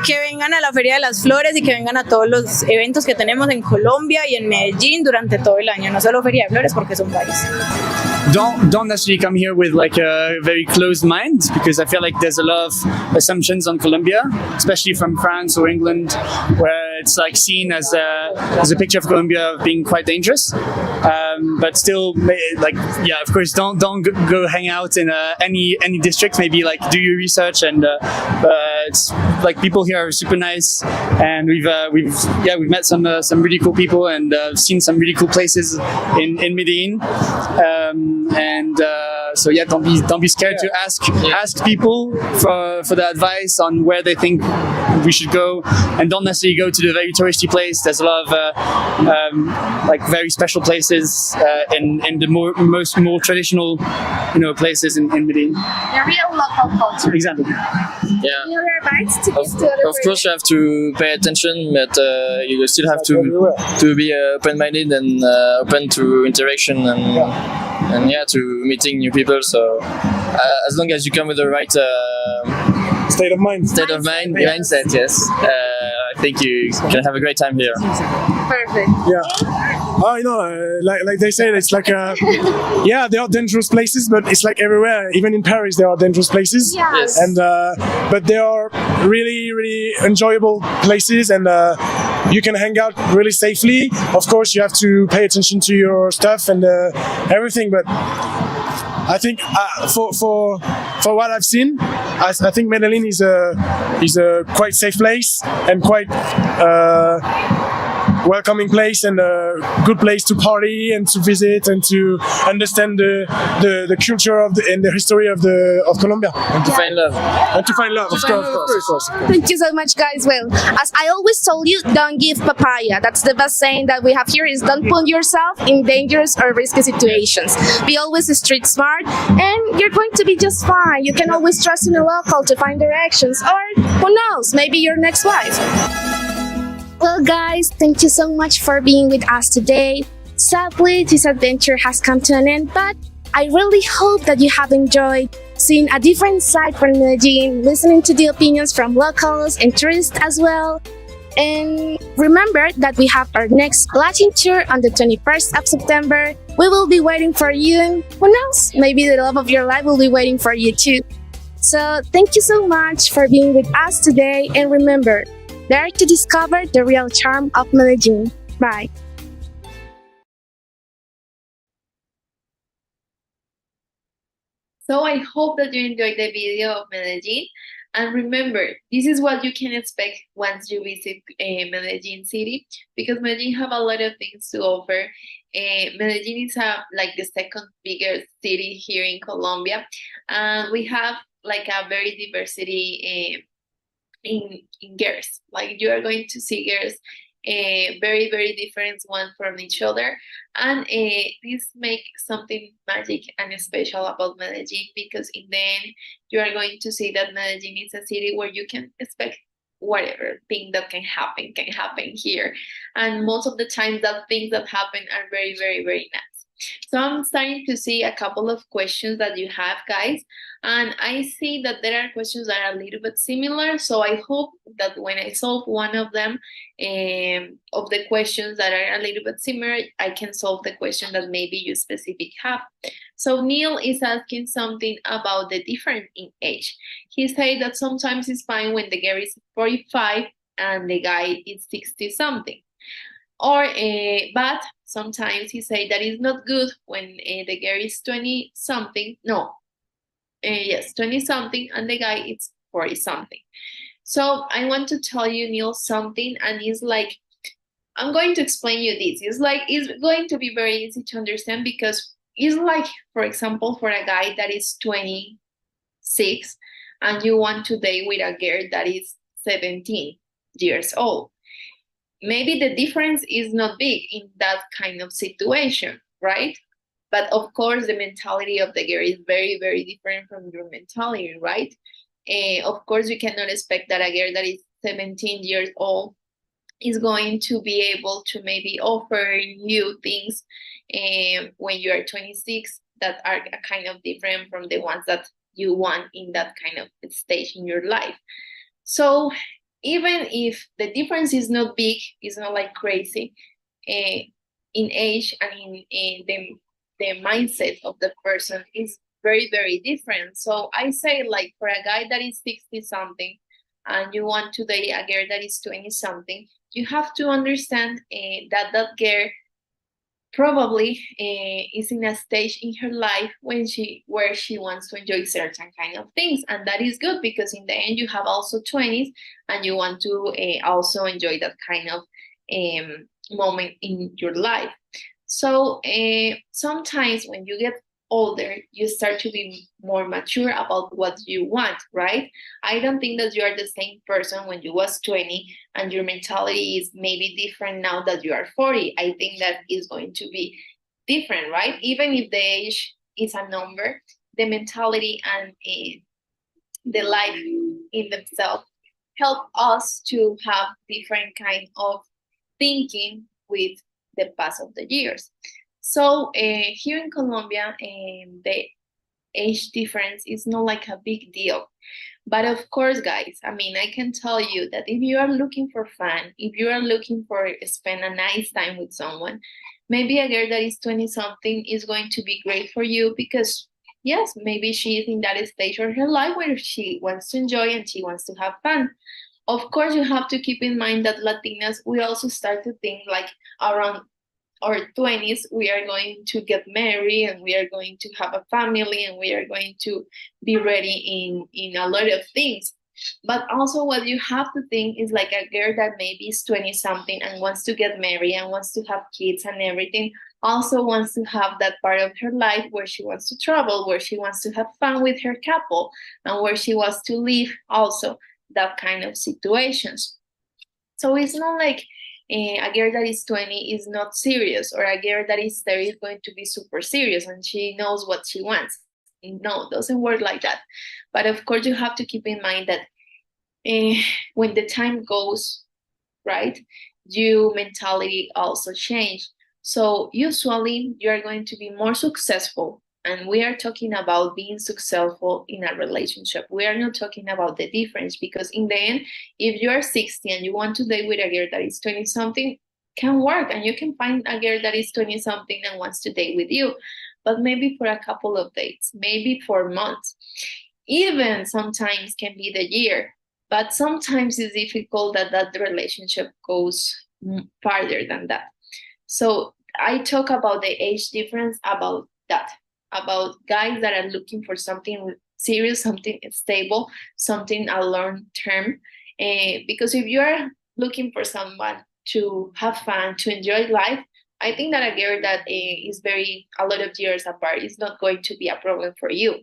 Que vengan a la Feria de las Flores y que vengan a todos los eventos que tenemos en Colombia y en Medellín durante todo el año, no solo Feria de Flores porque son varios. Don't necessarily come here with like a very closed mind, because I feel like there's a lot of assumptions on Colombia, especially from France or England, where it's like seen as a picture of Colombia being quite dangerous. But still, like, yeah, of course, don't go hang out in any district. Maybe like do your research, and it's like people here are super nice, and we've met some really cool people, and seen some really cool places in Medellin. So yeah, don't be scared to ask people for the advice on where they think we should go, and don't necessarily go to the very touristy place. There's a lot of like very special places in the more traditional, places in Medellin. The real local culture. Exactly. Yeah. Any other advice to give to other Of course, you have to pay attention, but you still have to be open-minded and open to interaction and to meeting new people. So as long as you come with the right State of mind. mindset, yes, I think you can have a great time here. Perfect. Yeah. Oh, like they say, it's like yeah, there are dangerous places, but it's like everywhere. Even in Paris, there are dangerous places. Yes. And but they are really, really enjoyable places, and you can hang out really safely. Of course, you have to pay attention to your stuff and everything, but I think for what I've seen, I think Medellin is a quite safe place and quite welcoming place and a good place to party and to visit and to understand the culture and the history of Colombia And to find love. Of course. Thank you so much, guys. Well, as I always told you, don't give papaya. That's the best saying that we have here is don't put yourself in dangerous or risky situations. Be always street smart and you're going to be just fine. You can always trust in a local to find directions, or who knows, maybe your next wife. Well, guys, thank you so much for being with us today. Sadly, this adventure has come to an end, but I really hope that you have enjoyed seeing a different side from Medellin, listening to the opinions from locals and tourists as well. And remember that we have our next Latin tour on the 21st of September. We will be waiting for you, and who knows, maybe the love of your life will be waiting for you too. So thank you so much for being with us today, and remember, dare to discover the real charm of Medellin. Bye. So I hope that you enjoyed the video of Medellin. And remember, this is what you can expect once you visit Medellin city, because Medellin have a lot of things to offer. Medellin is like the second biggest city here in Colombia, and we have like a very diversity in girls. Like you are going to see girls very, very different one from each other, and this makes something magic and special about Medellin, because in the end you are going to see that Medellin is a city where you can expect whatever thing that can happen here, and most of the time that things that happen are very, very, very nice. So I'm starting to see a couple of questions that you have, guys, and I see that there are questions that are a little bit similar. So I hope that when I solve one of them, of the questions that are a little bit similar, I can solve the question that maybe you specific have. So Neil is asking something about the difference in age. He said that sometimes it's fine when the girl is 45 and the guy is 60 something. Or, but sometimes he say that it's not good when the girl is 20 something. No, yes, 20 something and the guy is 40 something. So I want to tell you, Neil, something, and it's like, I'm going to explain you this. It's like, it's going to be very easy to understand because it's like, for example, for a guy that is 26 and you want to date with a girl that is 17 years old. Maybe the difference is not big in that kind of situation, right? But of course, the mentality of the girl is very, very different from your mentality, right? Of course, you cannot expect that a girl that is 17 years old is going to be able to maybe offer you things when you are 26 that are kind of different from the ones that you want in that kind of stage in your life. So even if the difference is not big, it's not like crazy in age and in the mindset of the person is very, very different. So I say, like, for a guy that is 60 something and you want to date a girl that is 20 something, you have to understand that that girl probably is in a stage in her life where she wants to enjoy certain kind of things, and that is good because in the end you have also 20s and you want to also enjoy that kind of moment in your life. So sometimes when you get older, you start to be more mature about what you want, right? I don't think that you are the same person when you was 20 and your mentality is maybe different now that you are 40. I think that is going to be different, right? Even if the age is a number, the mentality and the life in themselves help us to have different kind of thinking with the pass of the years. So here in Colombia, the age difference is not like a big deal. But of course, guys, I mean, I can tell you that if you are looking for fun, if you are looking for spend a nice time with someone, maybe a girl that is 20 something is going to be great for you because, yes, maybe she is in that stage of her life where she wants to enjoy and she wants to have fun. Of course, you have to keep in mind that Latinas, we also start to think like around our 20s, we are going to get married and we are going to have a family and we are going to be ready in a lot of things. But also what you have to think is like a girl that maybe is 20 something and wants to get married and wants to have kids and everything, also wants to have that part of her life where she wants to travel, where she wants to have fun with her couple, and where she wants to live also that kind of situations. So it's not like a girl that is 20 is not serious, or a girl that is 30 is going to be super serious and she knows what she wants. No, it doesn't work like that. But of course, you have to keep in mind that when the time goes, right, your mentality also change. So usually you are going to be more successful. And we are talking about being successful in a relationship. We are not talking about the difference, because in the end, if you are 60 and you want to date with a girl that is 20 something, can work, and you can find a girl that is 20 something and wants to date with you, but maybe for a couple of dates, maybe for months, even sometimes can be the year. But sometimes it's difficult that relationship goes farther than that. So I talk about the age difference, about that, about guys that are looking for something serious, something stable, something a long term. Because if you are looking for someone to have fun, to enjoy life, I think that a girl that is a lot of years apart is not going to be a problem for you.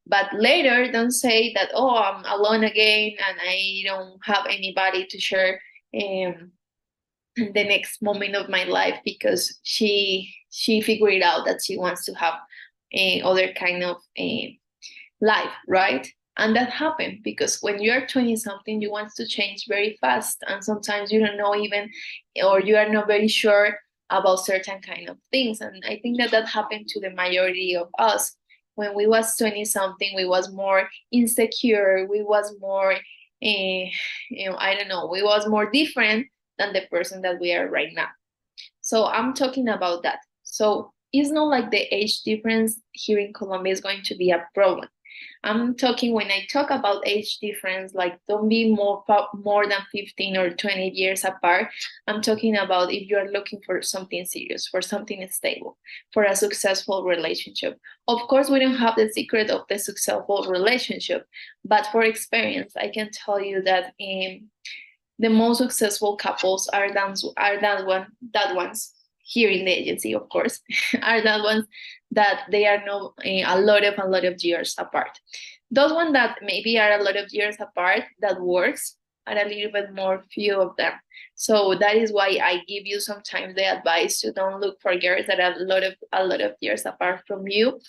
But later, don't say that, oh, I'm alone again and I don't have anybody to share the next moment of my life, because she figured out that she wants to have other kind of life, right? And that happened because when you are 20 something, you want to change very fast, and sometimes you don't know even, or you are not very sure about certain kind of things. And I think that happened to the majority of us. When we was 20 something, we was more insecure, we was more I don't know, we was more different than the person that we are right now. So I'm talking about that. So it's not like the age difference here in Colombia is going to be a problem. I'm talking, when I talk about age difference, like don't be more than 15 or 20 years apart. I'm talking about if you are looking for something serious, for something stable, for a successful relationship. Of course, we don't have the secret of the successful relationship, but for experience, I can tell you that the most successful couples are that ones here in the agency, of course, are that ones that they are not a lot of years apart. Those ones that maybe are a lot of years apart that works are a little bit more few of them. So that is why I give you sometimes the advice to don't look for girls that are a lot of years apart from you.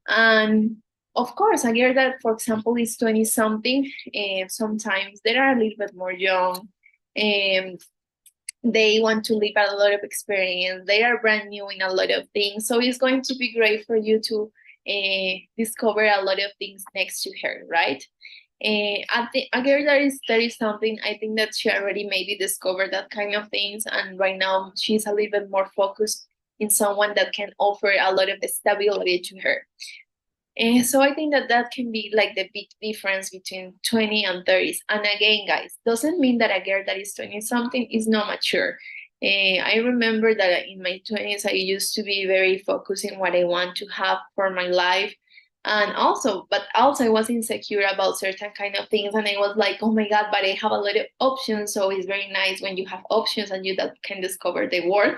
And of course, a girl that, for example, is 20 something, sometimes they are a little bit more young, and they want to live a lot of experience. They are brand new in a lot of things. So it's going to be great for you to discover a lot of things next to her, right? I think a girl that is 30 something, I think that she already maybe discovered that kind of things. And right now she's a little bit more focused in someone that can offer a lot of stability to her. And so I think that can be like the big difference between 20 and 30s. And again, guys, doesn't mean that a girl that is 20 something is not mature. I remember that in my 20s, I used to be very focused in what I want to have for my life. And also I was insecure about certain kind of things. And I was like, oh my God, but I have a lot of options. So it's very nice when you have options and you that can discover the world.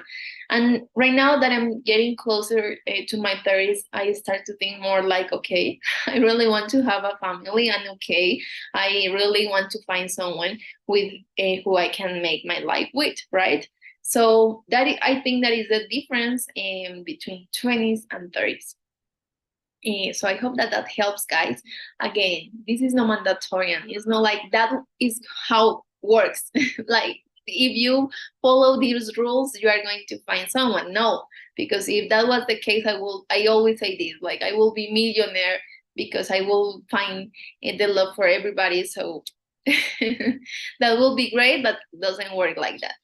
And right now that I'm getting closer to my 30s, I start to think more like, okay, I really want to have a family, and okay, I really want to find someone with who I can make my life with, right? So I think that is the difference between 20s and 30s. So I hope that helps, guys. Again, this is not mandatory. It's not like that is how it works. Like, if you follow these rules, you are going to find someone. No, because if that was the case, I always say this, like, I will be millionaire because I will find the love for everybody. So that will be great, but it doesn't work like that.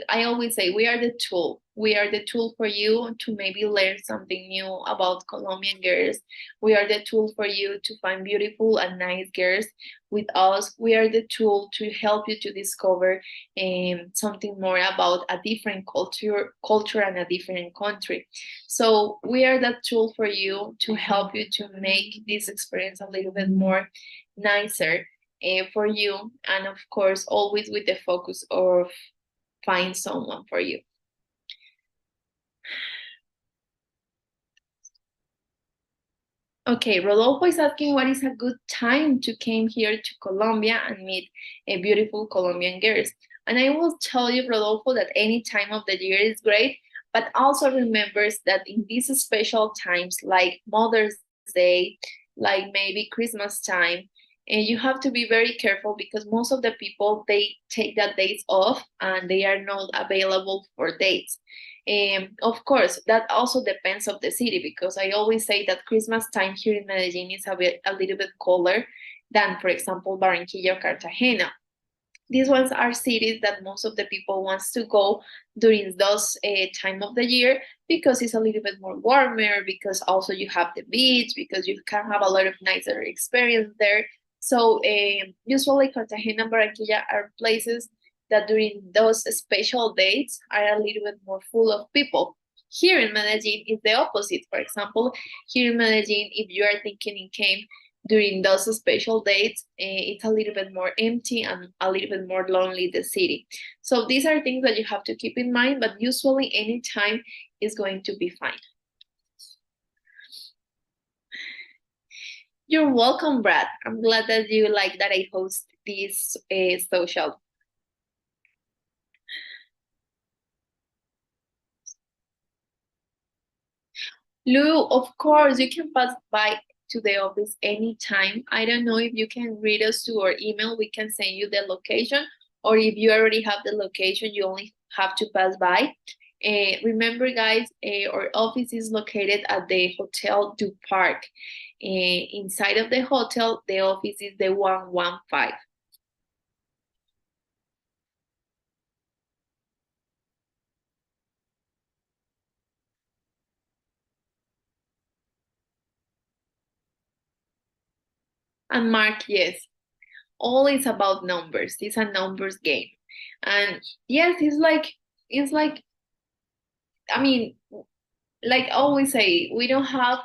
I always say we are the tool. We are the tool for you to maybe learn something new about Colombian girls. We are the tool for you to find beautiful and nice girls with us. We are the tool to help you to discover something more about a different culture and a different country. So we are that tool for you to help you to make this experience a little bit more nicer for you. And of course, always with the focus of find someone for you. Okay, Rodolfo is asking what is a good time to came here to Colombia and meet a beautiful Colombian girls. And I will tell you, Rodolfo, that any time of the year is great, but also remembers that in these special times like Mother's Day, like maybe Christmas time, and you have to be very careful because most of the people, they take that days off and they are not available for dates. Of course, that also depends of the city, because I always say that Christmas time here in Medellin is a little bit colder than, for example, Barranquilla or Cartagena. These ones are cities that most of the people wants to go during those time of the year because it's a little bit more warmer, because also you have the beach, because you can have a lot of nicer experience there. So usually Cartagena and Barranquilla are places that during those special dates are a little bit more full of people. Here in Medellin is the opposite. For example, here in Medellin, if you are thinking in came during those special dates, it's a little bit more empty and a little bit more lonely, the city. So these are things that you have to keep in mind, but usually any time is going to be fine. You're welcome, Brad. I'm glad that you like that I host this social. Lou, of course, you can pass by to the office anytime. I don't know if you can read us to our email. We can send you the location, or if you already have the location, you only have to pass by. Remember, guys, our office is located at the Hotel du Parc. Inside of the hotel, the office is the 115. And Mark, yes, all is about numbers. It's a numbers game. And yes, it's like, I mean, like I always say, we don't have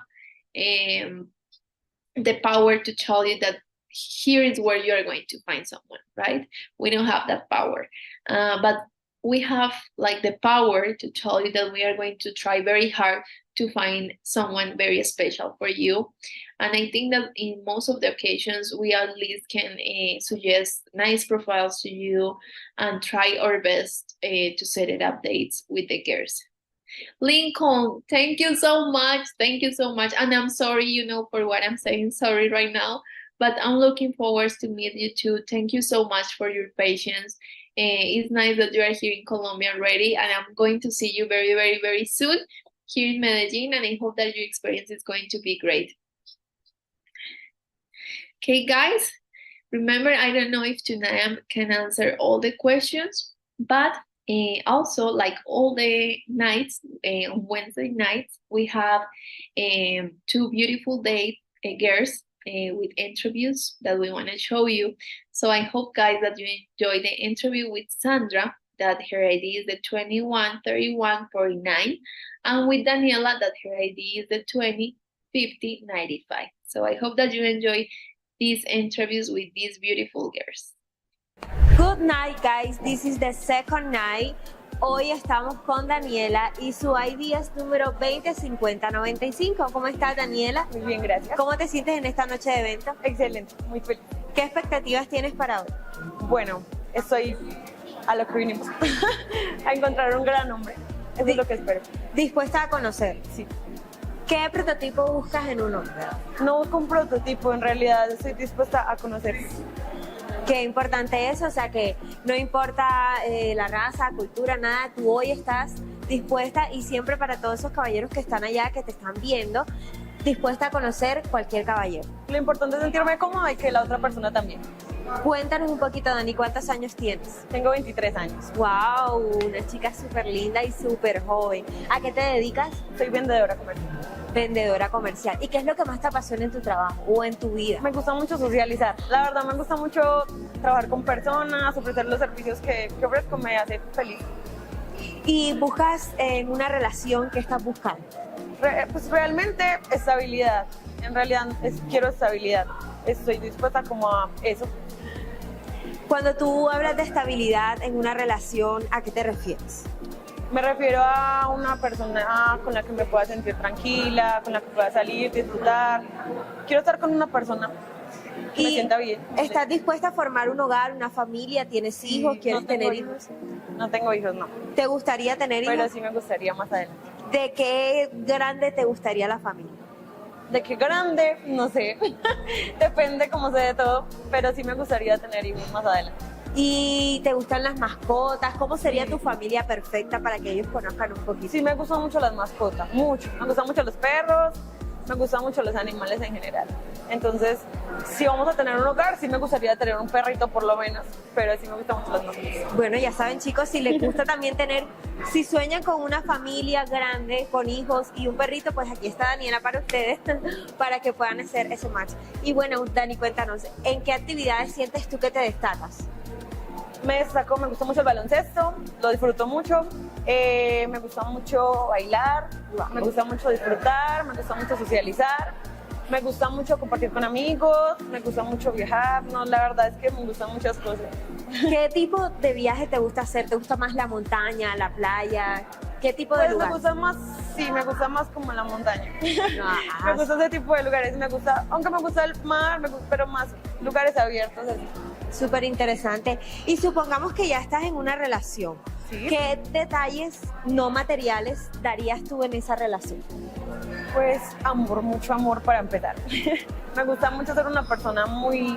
the power to tell you that here is where you're going to find someone, right? We don't have that power. But we have like the power to tell you that we are going to try very hard to find someone very special for you. And I think that in most of the occasions, we at least can suggest nice profiles to you and try our best to set it up dates with the girls. Lincoln, thank you so much. Thank you so much. And I'm sorry, you know, for what I'm saying, sorry right now, but I'm looking forward to meet you too. Thank you so much for your patience. It's nice that you are here in Colombia already, and I'm going to see you very, very, very soon here in Medellin, and I hope that your experience is going to be great. Okay, guys, remember, I don't know if tonight I can answer all the questions, but also, like all the nights, on Wednesday nights, we have 2 beautiful girls with interviews that we want to show you. So I hope, guys, that you enjoy the interview with Sandra, that her ID is the 213149, and with Daniela, that her ID is the 205095. So I hope that you enjoy these interviews with these beautiful girls. Good night, guys. This is the second night. Hoy estamos con Daniela y su ID es número 205095. ¿Cómo estás, Daniela? Muy bien, gracias. ¿Cómo te sientes en esta noche de evento? Excelente, muy feliz. ¿Qué expectativas tienes para hoy? Bueno, estoy a lo que vinimos, a encontrar un gran hombre. Eso es lo que espero. ¿Dispuesta a conocer? Sí. ¿Qué prototipo buscas en un hombre? No busco un prototipo, en realidad estoy dispuesta a conocer. Qué importante eso, o sea que no importa la raza, cultura, nada, tú hoy estás dispuesta, y siempre para todos esos caballeros que están allá, que te están viendo, dispuesta a conocer cualquier caballero. Lo importante es sentirme cómoda y que la otra persona también. Cuéntanos un poquito, Dani, ¿cuántos años tienes? Tengo 23 años. ¡Wow! Una chica súper linda y súper joven. ¿A qué te dedicas? Soy vendedora comercial. Vendedora comercial. ¿Y qué es lo que más te apasiona en tu trabajo o en tu vida? Me gusta mucho socializar. La verdad, me gusta mucho trabajar con personas, ofrecer los servicios que ofrezco, me hace feliz. ¿Y buscas en una relación, qué estás buscando? Pues realmente estabilidad. En realidad quiero estabilidad. Estoy dispuesta como a eso. Cuando tú hablas de estabilidad en una relación, ¿a qué te refieres? Me refiero a una persona con la que me pueda sentir tranquila, con la que pueda salir, disfrutar. Quiero estar con una persona que me sienta bien. ¿Estás dispuesta a formar un hogar, una familia? ¿Tienes hijos? ¿Quieres tener hijos? No tengo hijos, no. ¿Te gustaría tener hijos? Pero sí me gustaría más adelante. ¿De qué grande te gustaría la familia? ¿De qué grande? No sé. Depende, como sé de todo, pero sí me gustaría tener hijos más adelante. ¿Y te gustan las mascotas? ¿Cómo sería tu familia perfecta para que ellos conozcan un poquito? Sí, me gustan mucho las mascotas, mucho. Me gustan mucho los perros, me gustan mucho los animales en general. Entonces, si vamos a tener un hogar, sí me gustaría tener un perrito por lo menos, pero sí me gustan mucho las mascotas. Bueno, ya saben, chicos, si les gusta también tener, si sueñan con una familia grande, con hijos y un perrito, pues aquí está Daniela para ustedes, para que puedan hacer ese match. Y bueno, Dani, cuéntanos, ¿en qué actividades sientes tú que te destacas? Me destaco, me gusta mucho el baloncesto, lo disfruto mucho, me gusta mucho bailar, me gusta mucho disfrutar, me gusta mucho socializar, me gusta mucho compartir con amigos, me gusta mucho viajar, no, la verdad es que me gustan muchas cosas. ¿Qué tipo de viaje te gusta hacer? ¿Te gusta más la montaña, la playa? ¿Qué tipo de lugar? Me gusta más, sí, me gusta más como la montaña. Me gusta ese tipo de lugares, me gusta, aunque me gusta el mar, pero más lugares abiertos así. Súper interesante. Y supongamos que ya estás en una relación. ¿Sí? ¿Qué detalles no materiales darías tú en esa relación? Pues amor, mucho amor para empezar. Me gusta mucho ser una persona muy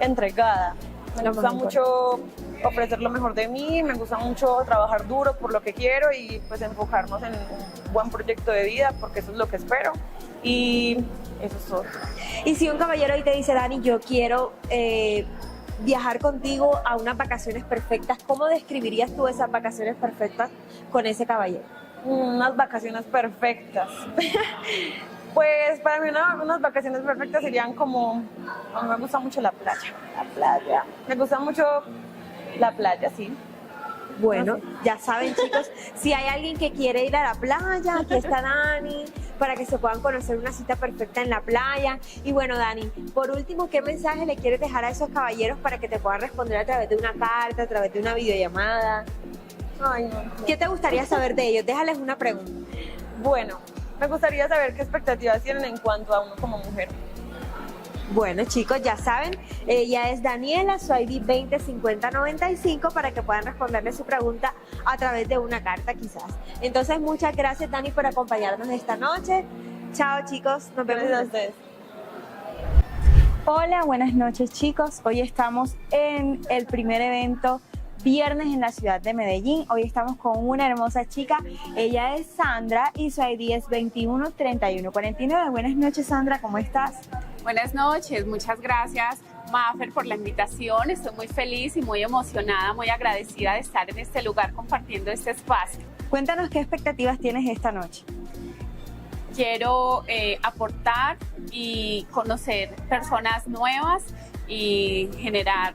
entregada. Me gusta mucho ofrecer lo mejor de mí, me gusta mucho trabajar duro por lo que quiero y pues enfocarnos en un buen proyecto de vida, porque eso es lo que espero. Y eso es todo. Y si un caballero hoy te dice, Dani, yo quiero viajar contigo a unas vacaciones perfectas, ¿cómo describirías tú esas vacaciones perfectas con ese caballero? Unas vacaciones perfectas. Pues para mí unas vacaciones perfectas serían como, a mí me gusta mucho la playa. La playa. Me gusta mucho la playa, sí. Bueno, ya saben, chicos, si hay alguien que quiere ir a la playa, aquí está Dani, para que se puedan conocer una cita perfecta en la playa. Y bueno, Dani, por último, ¿qué mensaje le quieres dejar a esos caballeros para que te puedan responder a través de una carta, a través de una videollamada? Ay, no. ¿Qué te gustaría saber de ellos? Déjales una pregunta. Bueno, me gustaría saber qué expectativas tienen en cuanto a uno como mujer. Bueno, chicos, ya saben, ella es Daniela, su ID 205095, para que puedan responderle su pregunta a través de una carta quizás. Entonces, muchas gracias, Dani, por acompañarnos esta noche. Chao, chicos, nos vemos. Gracias a ustedes. Hola, buenas noches, chicos. Hoy estamos en el primer evento viernes en la ciudad de Medellín. Hoy estamos con una hermosa chica. Ella es Sandra y su ID es 213149. Buenas noches, Sandra, ¿cómo estás? Buenas noches, muchas gracias, Mafer, por la invitación. Estoy muy feliz y muy emocionada, muy agradecida de estar en este lugar compartiendo este espacio. Cuéntanos qué expectativas tienes esta noche. Quiero aportar y conocer personas nuevas y generar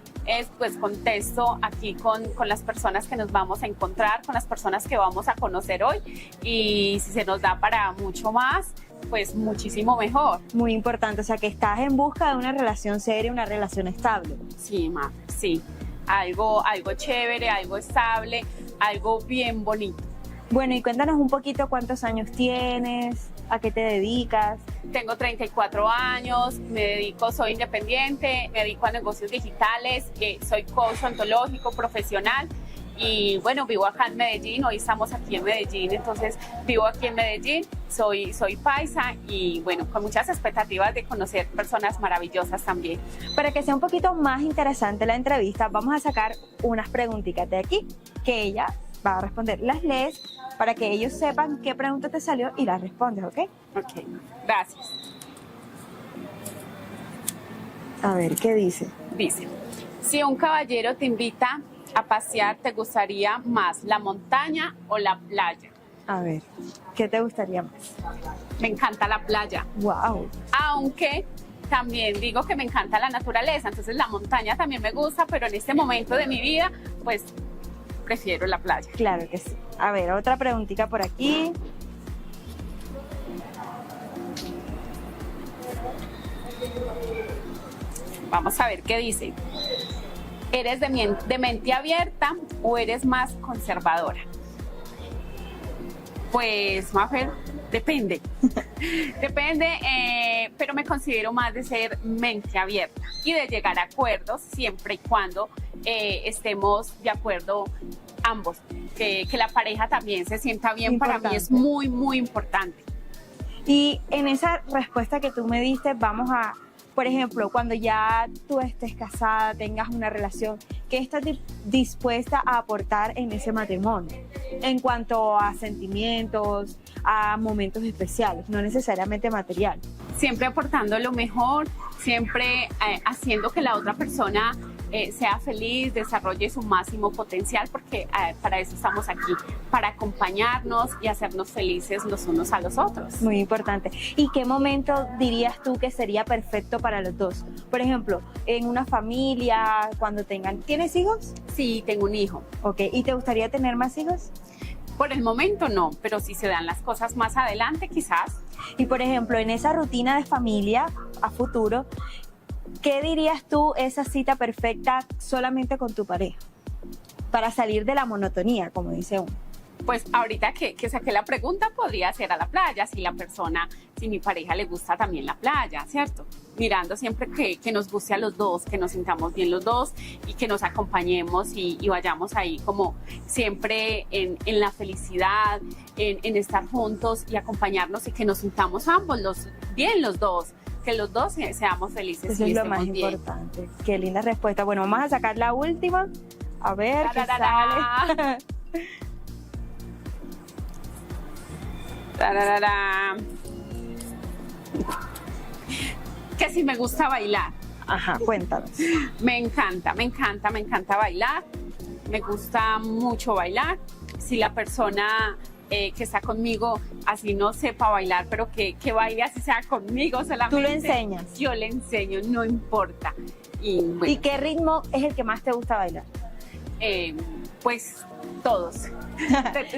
pues contexto aquí con las personas que nos vamos a encontrar, con las personas que vamos a conocer hoy, y si se nos da para mucho más, pues muchísimo mejor. Muy importante, o sea que estás en busca de una relación seria, una relación estable. Sí, Mafer, sí, algo chévere, algo estable, algo bien bonito. Bueno, y cuéntanos un poquito cuántos años tienes, a qué te dedicas. Tengo 34 años, soy independiente, me dedico a negocios digitales, soy coach ontológico profesional y bueno, vivo acá en Medellín. Hoy estamos aquí en Medellín, entonces vivo aquí en Medellín, soy paisa y bueno, con muchas expectativas de conocer personas maravillosas también. Para que sea un poquito más interesante la entrevista, vamos a sacar unas preguntitas de aquí que ella va a responder. Las lees para que ellos sepan qué pregunta te salió y las respondes, ¿ok? Ok, gracias. A ver, ¿qué dice? Dice, si un caballero te invita a pasear, ¿te gustaría más la montaña o la playa? A ver, ¿qué te gustaría más? Me encanta la playa. Wow. Aunque también digo que me encanta la naturaleza, entonces la montaña también me gusta, pero en este momento de mi vida, pues prefiero la playa. Claro que sí. A ver, otra preguntita por aquí. Vamos a ver qué dice. ¿Eres de mente abierta o eres más conservadora? Pues, Mafer, depende. Depende, pero me considero más de ser mente abierta y de llegar a acuerdos siempre y cuando estemos de acuerdo ambos. Que la pareja también se sienta bien, importante. Para mí es muy, muy importante. Y en esa respuesta que tú me diste, vamos a, por ejemplo, cuando ya tú estés casada, tengas una relación, ¿qué estás dispuesta a aportar en ese matrimonio? En cuanto a sentimientos, a momentos especiales, no necesariamente material. Siempre aportando lo mejor, siempre haciendo que la otra persona sea feliz, desarrolle su máximo potencial, porque para eso estamos aquí, para acompañarnos y hacernos felices los unos a los otros. Muy importante. ¿Y qué momento dirías tú que sería perfecto para los dos? Por ejemplo, en una familia, cuando tengan... ¿Tienes hijos? Sí, tengo un hijo. Ok, ¿y te gustaría tener más hijos? Por el momento no, pero si se dan las cosas más adelante, quizás. Y por ejemplo, en esa rutina de familia a futuro, ¿qué dirías tú esa cita perfecta solamente con tu pareja? Para salir de la monotonía, como dice uno. Pues ahorita que saqué la pregunta, podría ser a la playa, si mi pareja le gusta también la playa, ¿cierto? Mirando siempre que nos guste a los dos, que nos sintamos bien los dos y que nos acompañemos y vayamos ahí como siempre en la felicidad, en estar juntos y acompañarnos y que nos sintamos ambos bien los dos. Que los dos seamos felices. Eso es lo más importante. Qué linda respuesta. Bueno, vamos a sacar la última. A ver qué Tararara. sale. Tararara. Que si me gusta bailar. Ajá, cuéntanos. Me encanta bailar. Me gusta mucho bailar. Si la persona que está conmigo así no sepa bailar, pero que baile así sea conmigo solamente. ¿Tú le enseñas? Yo le enseño, no importa. Y, bueno, ¿Y qué ritmo es el que más te gusta bailar? pues todos.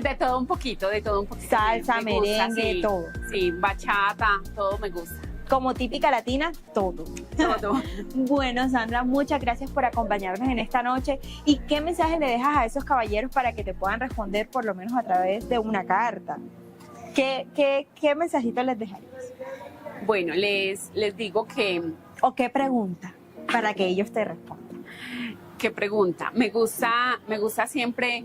De todo un poquito, de todo un poquito. Salsa, Me gusta, merengue, sí. todo. Sí, bachata, todo me gusta. Como típica latina, todo. Todo. Bueno, Sandra, muchas gracias por acompañarnos en esta noche. ¿Y qué mensaje le dejas a esos caballeros para que te puedan responder por lo menos a través de una carta? ¿Qué mensajito les dejarías? Bueno, les digo que... ¿O qué pregunta para que ellos te respondan? ¿Qué pregunta? Me gusta siempre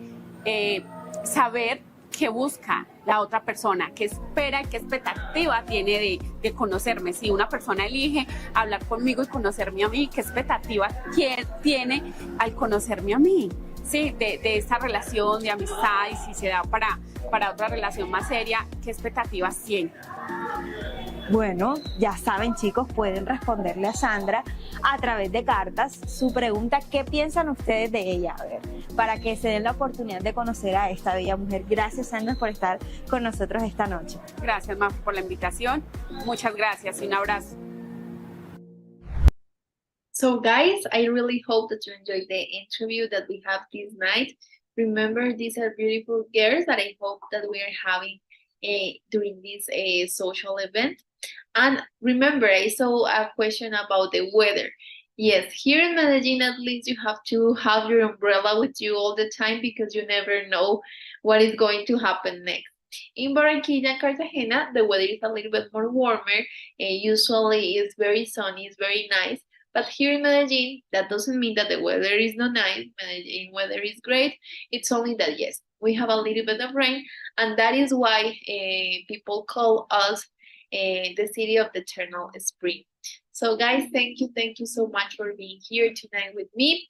saber qué busca la otra persona, qué espera y qué expectativa tiene de conocerme. Si una persona elige hablar conmigo y conocerme a mí, ¿qué expectativa tiene al conocerme a mí? Sí, de esta relación de amistad, y si se da para otra relación más seria, ¿qué expectativas tiene? Bueno, ya saben, chicos, pueden responderle a Sandra a través de cartas su pregunta: ¿qué piensan ustedes de ella? A ver, para que se den la oportunidad de conocer a esta bella mujer. Gracias, Sandra, por estar con nosotros esta noche. Gracias, Mafe, por la invitación. Muchas gracias y un abrazo. So guys, I really hope that you enjoyed the interview that we have this night. Remember, these are beautiful girls that I hope that we are having during this social event. And remember, I saw a question about the weather. Yes, here in Medellin, at least you have to have your umbrella with you all the time because you never know what is going to happen next. In Barranquilla and Cartagena, the weather is a little bit more warmer. Usually it's very sunny, it's very nice. But here in Medellin, that doesn't mean that the weather is not nice. Medellin weather is great. It's only that, yes, we have a little bit of rain. And that is why people call us the city of the eternal spring. So guys, thank you so much for being here tonight with me.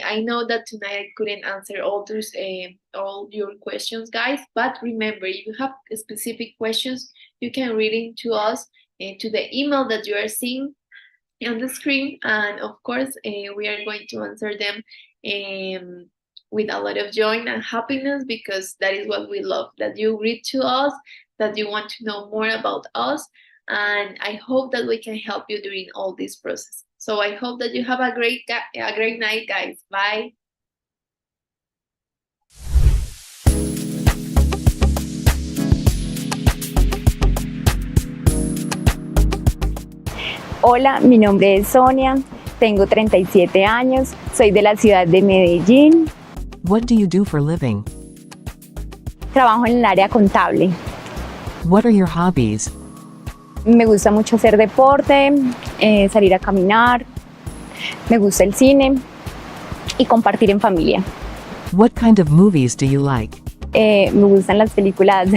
I know that tonight I couldn't answer all your questions, guys, but remember, if you have specific questions, you can read it to us to the email that you are seeing on the screen, and of course we are going to answer them with a lot of joy and happiness, because that is what we love, that you read to us, that you want to know more about us, and I hope that we can help you during all this process. So I hope that you have a great night, guys. Bye. Hola, mi nombre es Sonia, tengo 37 años, soy de la ciudad de Medellín. What do you do for living? Trabajo en el área contable. What are your hobbies? Me gusta mucho hacer deporte, salir a caminar, me gusta el cine y compartir en familia. What kind of movies do you like? Me gustan las películas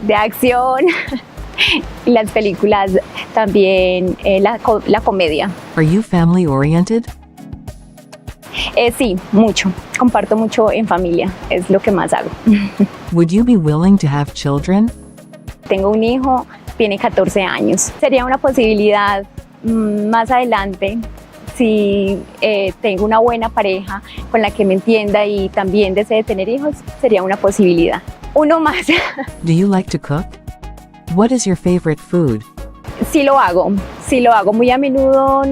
de acción y las películas también, la comedia. Are you family oriented? Sí, mucho. Comparto mucho en familia, es lo que más hago. Would you be willing to have children? Tengo un hijo, tiene 14 años. Sería una posibilidad más adelante si tengo una buena pareja con la que me entienda y también desee tener hijos, sería una posibilidad. Uno más. Do you like to cook? What is your favorite food? Sí lo hago muy a menudo,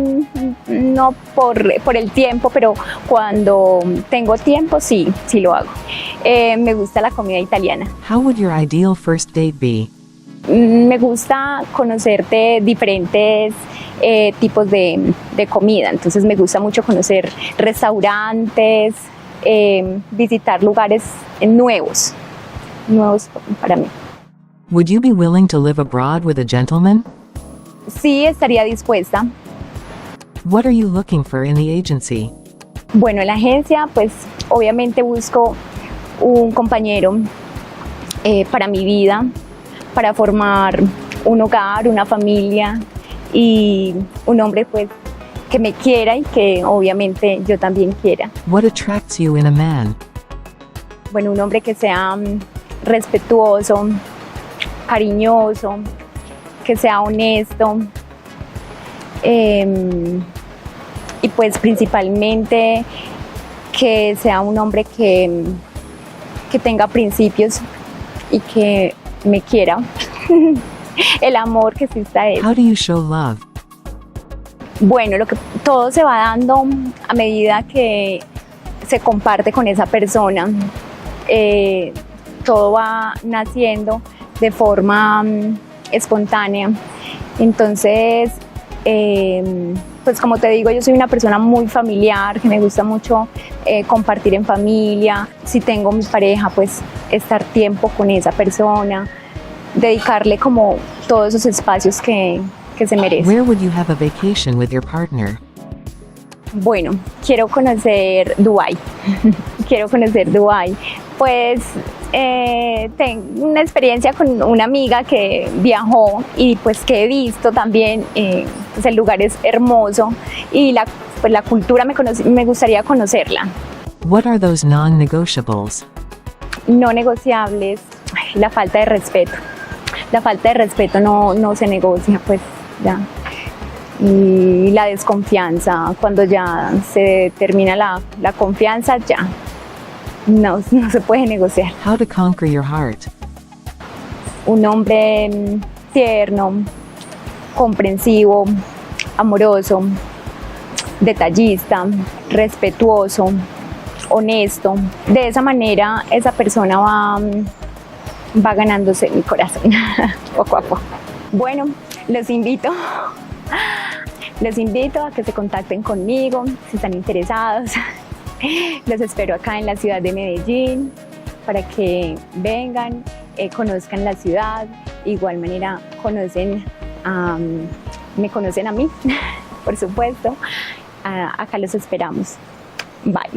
no por el tiempo, pero cuando tengo tiempo sí lo hago. Me gusta la comida italiana. How would your ideal first date be? Me gusta conocerte diferentes tipos de comida, entonces me gusta mucho conocer restaurantes, visitar lugares nuevos para mí. Would you be willing to live abroad with a gentleman? Sí, estaría dispuesta. What are you looking for in the agency? Bueno, en la agencia, pues obviamente busco un compañero para mi vida, para formar un hogar, una familia y un hombre pues que me quiera y que obviamente yo también quiera. What attracts you in a man? Bueno, un hombre que sea respetuoso, cariñoso, que sea honesto, y pues principalmente que sea un hombre que tenga principios y que me quiera. El amor que exista es. How do you show love? Bueno, todo se va dando a medida que se comparte con esa persona. Todo va naciendo de forma espontánea. Entonces, pues como te digo, yo soy una persona muy familiar, que me gusta mucho compartir en familia. Si tengo mi pareja, pues estar tiempo con esa persona, dedicarle como todos esos espacios que se merece. Where would you have a vacation with your partner? Bueno, quiero conocer Dubái. Quiero conocer Dubái. Pues tengo una experiencia con una amiga que viajó y pues que he visto también, pues el lugar es hermoso y la cultura me gustaría conocerla. What are those non-negotiables? No negociables, la falta de respeto. La falta de respeto no se negocia, pues ya. Y la desconfianza, cuando ya se termina la confianza, ya no se puede negociar. How to conquer your heart? Un hombre tierno, comprensivo, amoroso, detallista, respetuoso, honesto. De esa manera esa persona va ganándose mi corazón poco a poco. Bueno, los invito a que se contacten conmigo si están interesados. Los espero acá en la ciudad de Medellín para que vengan, conozcan la ciudad. De igual manera me conocen a mí, por supuesto. Acá los esperamos. Bye.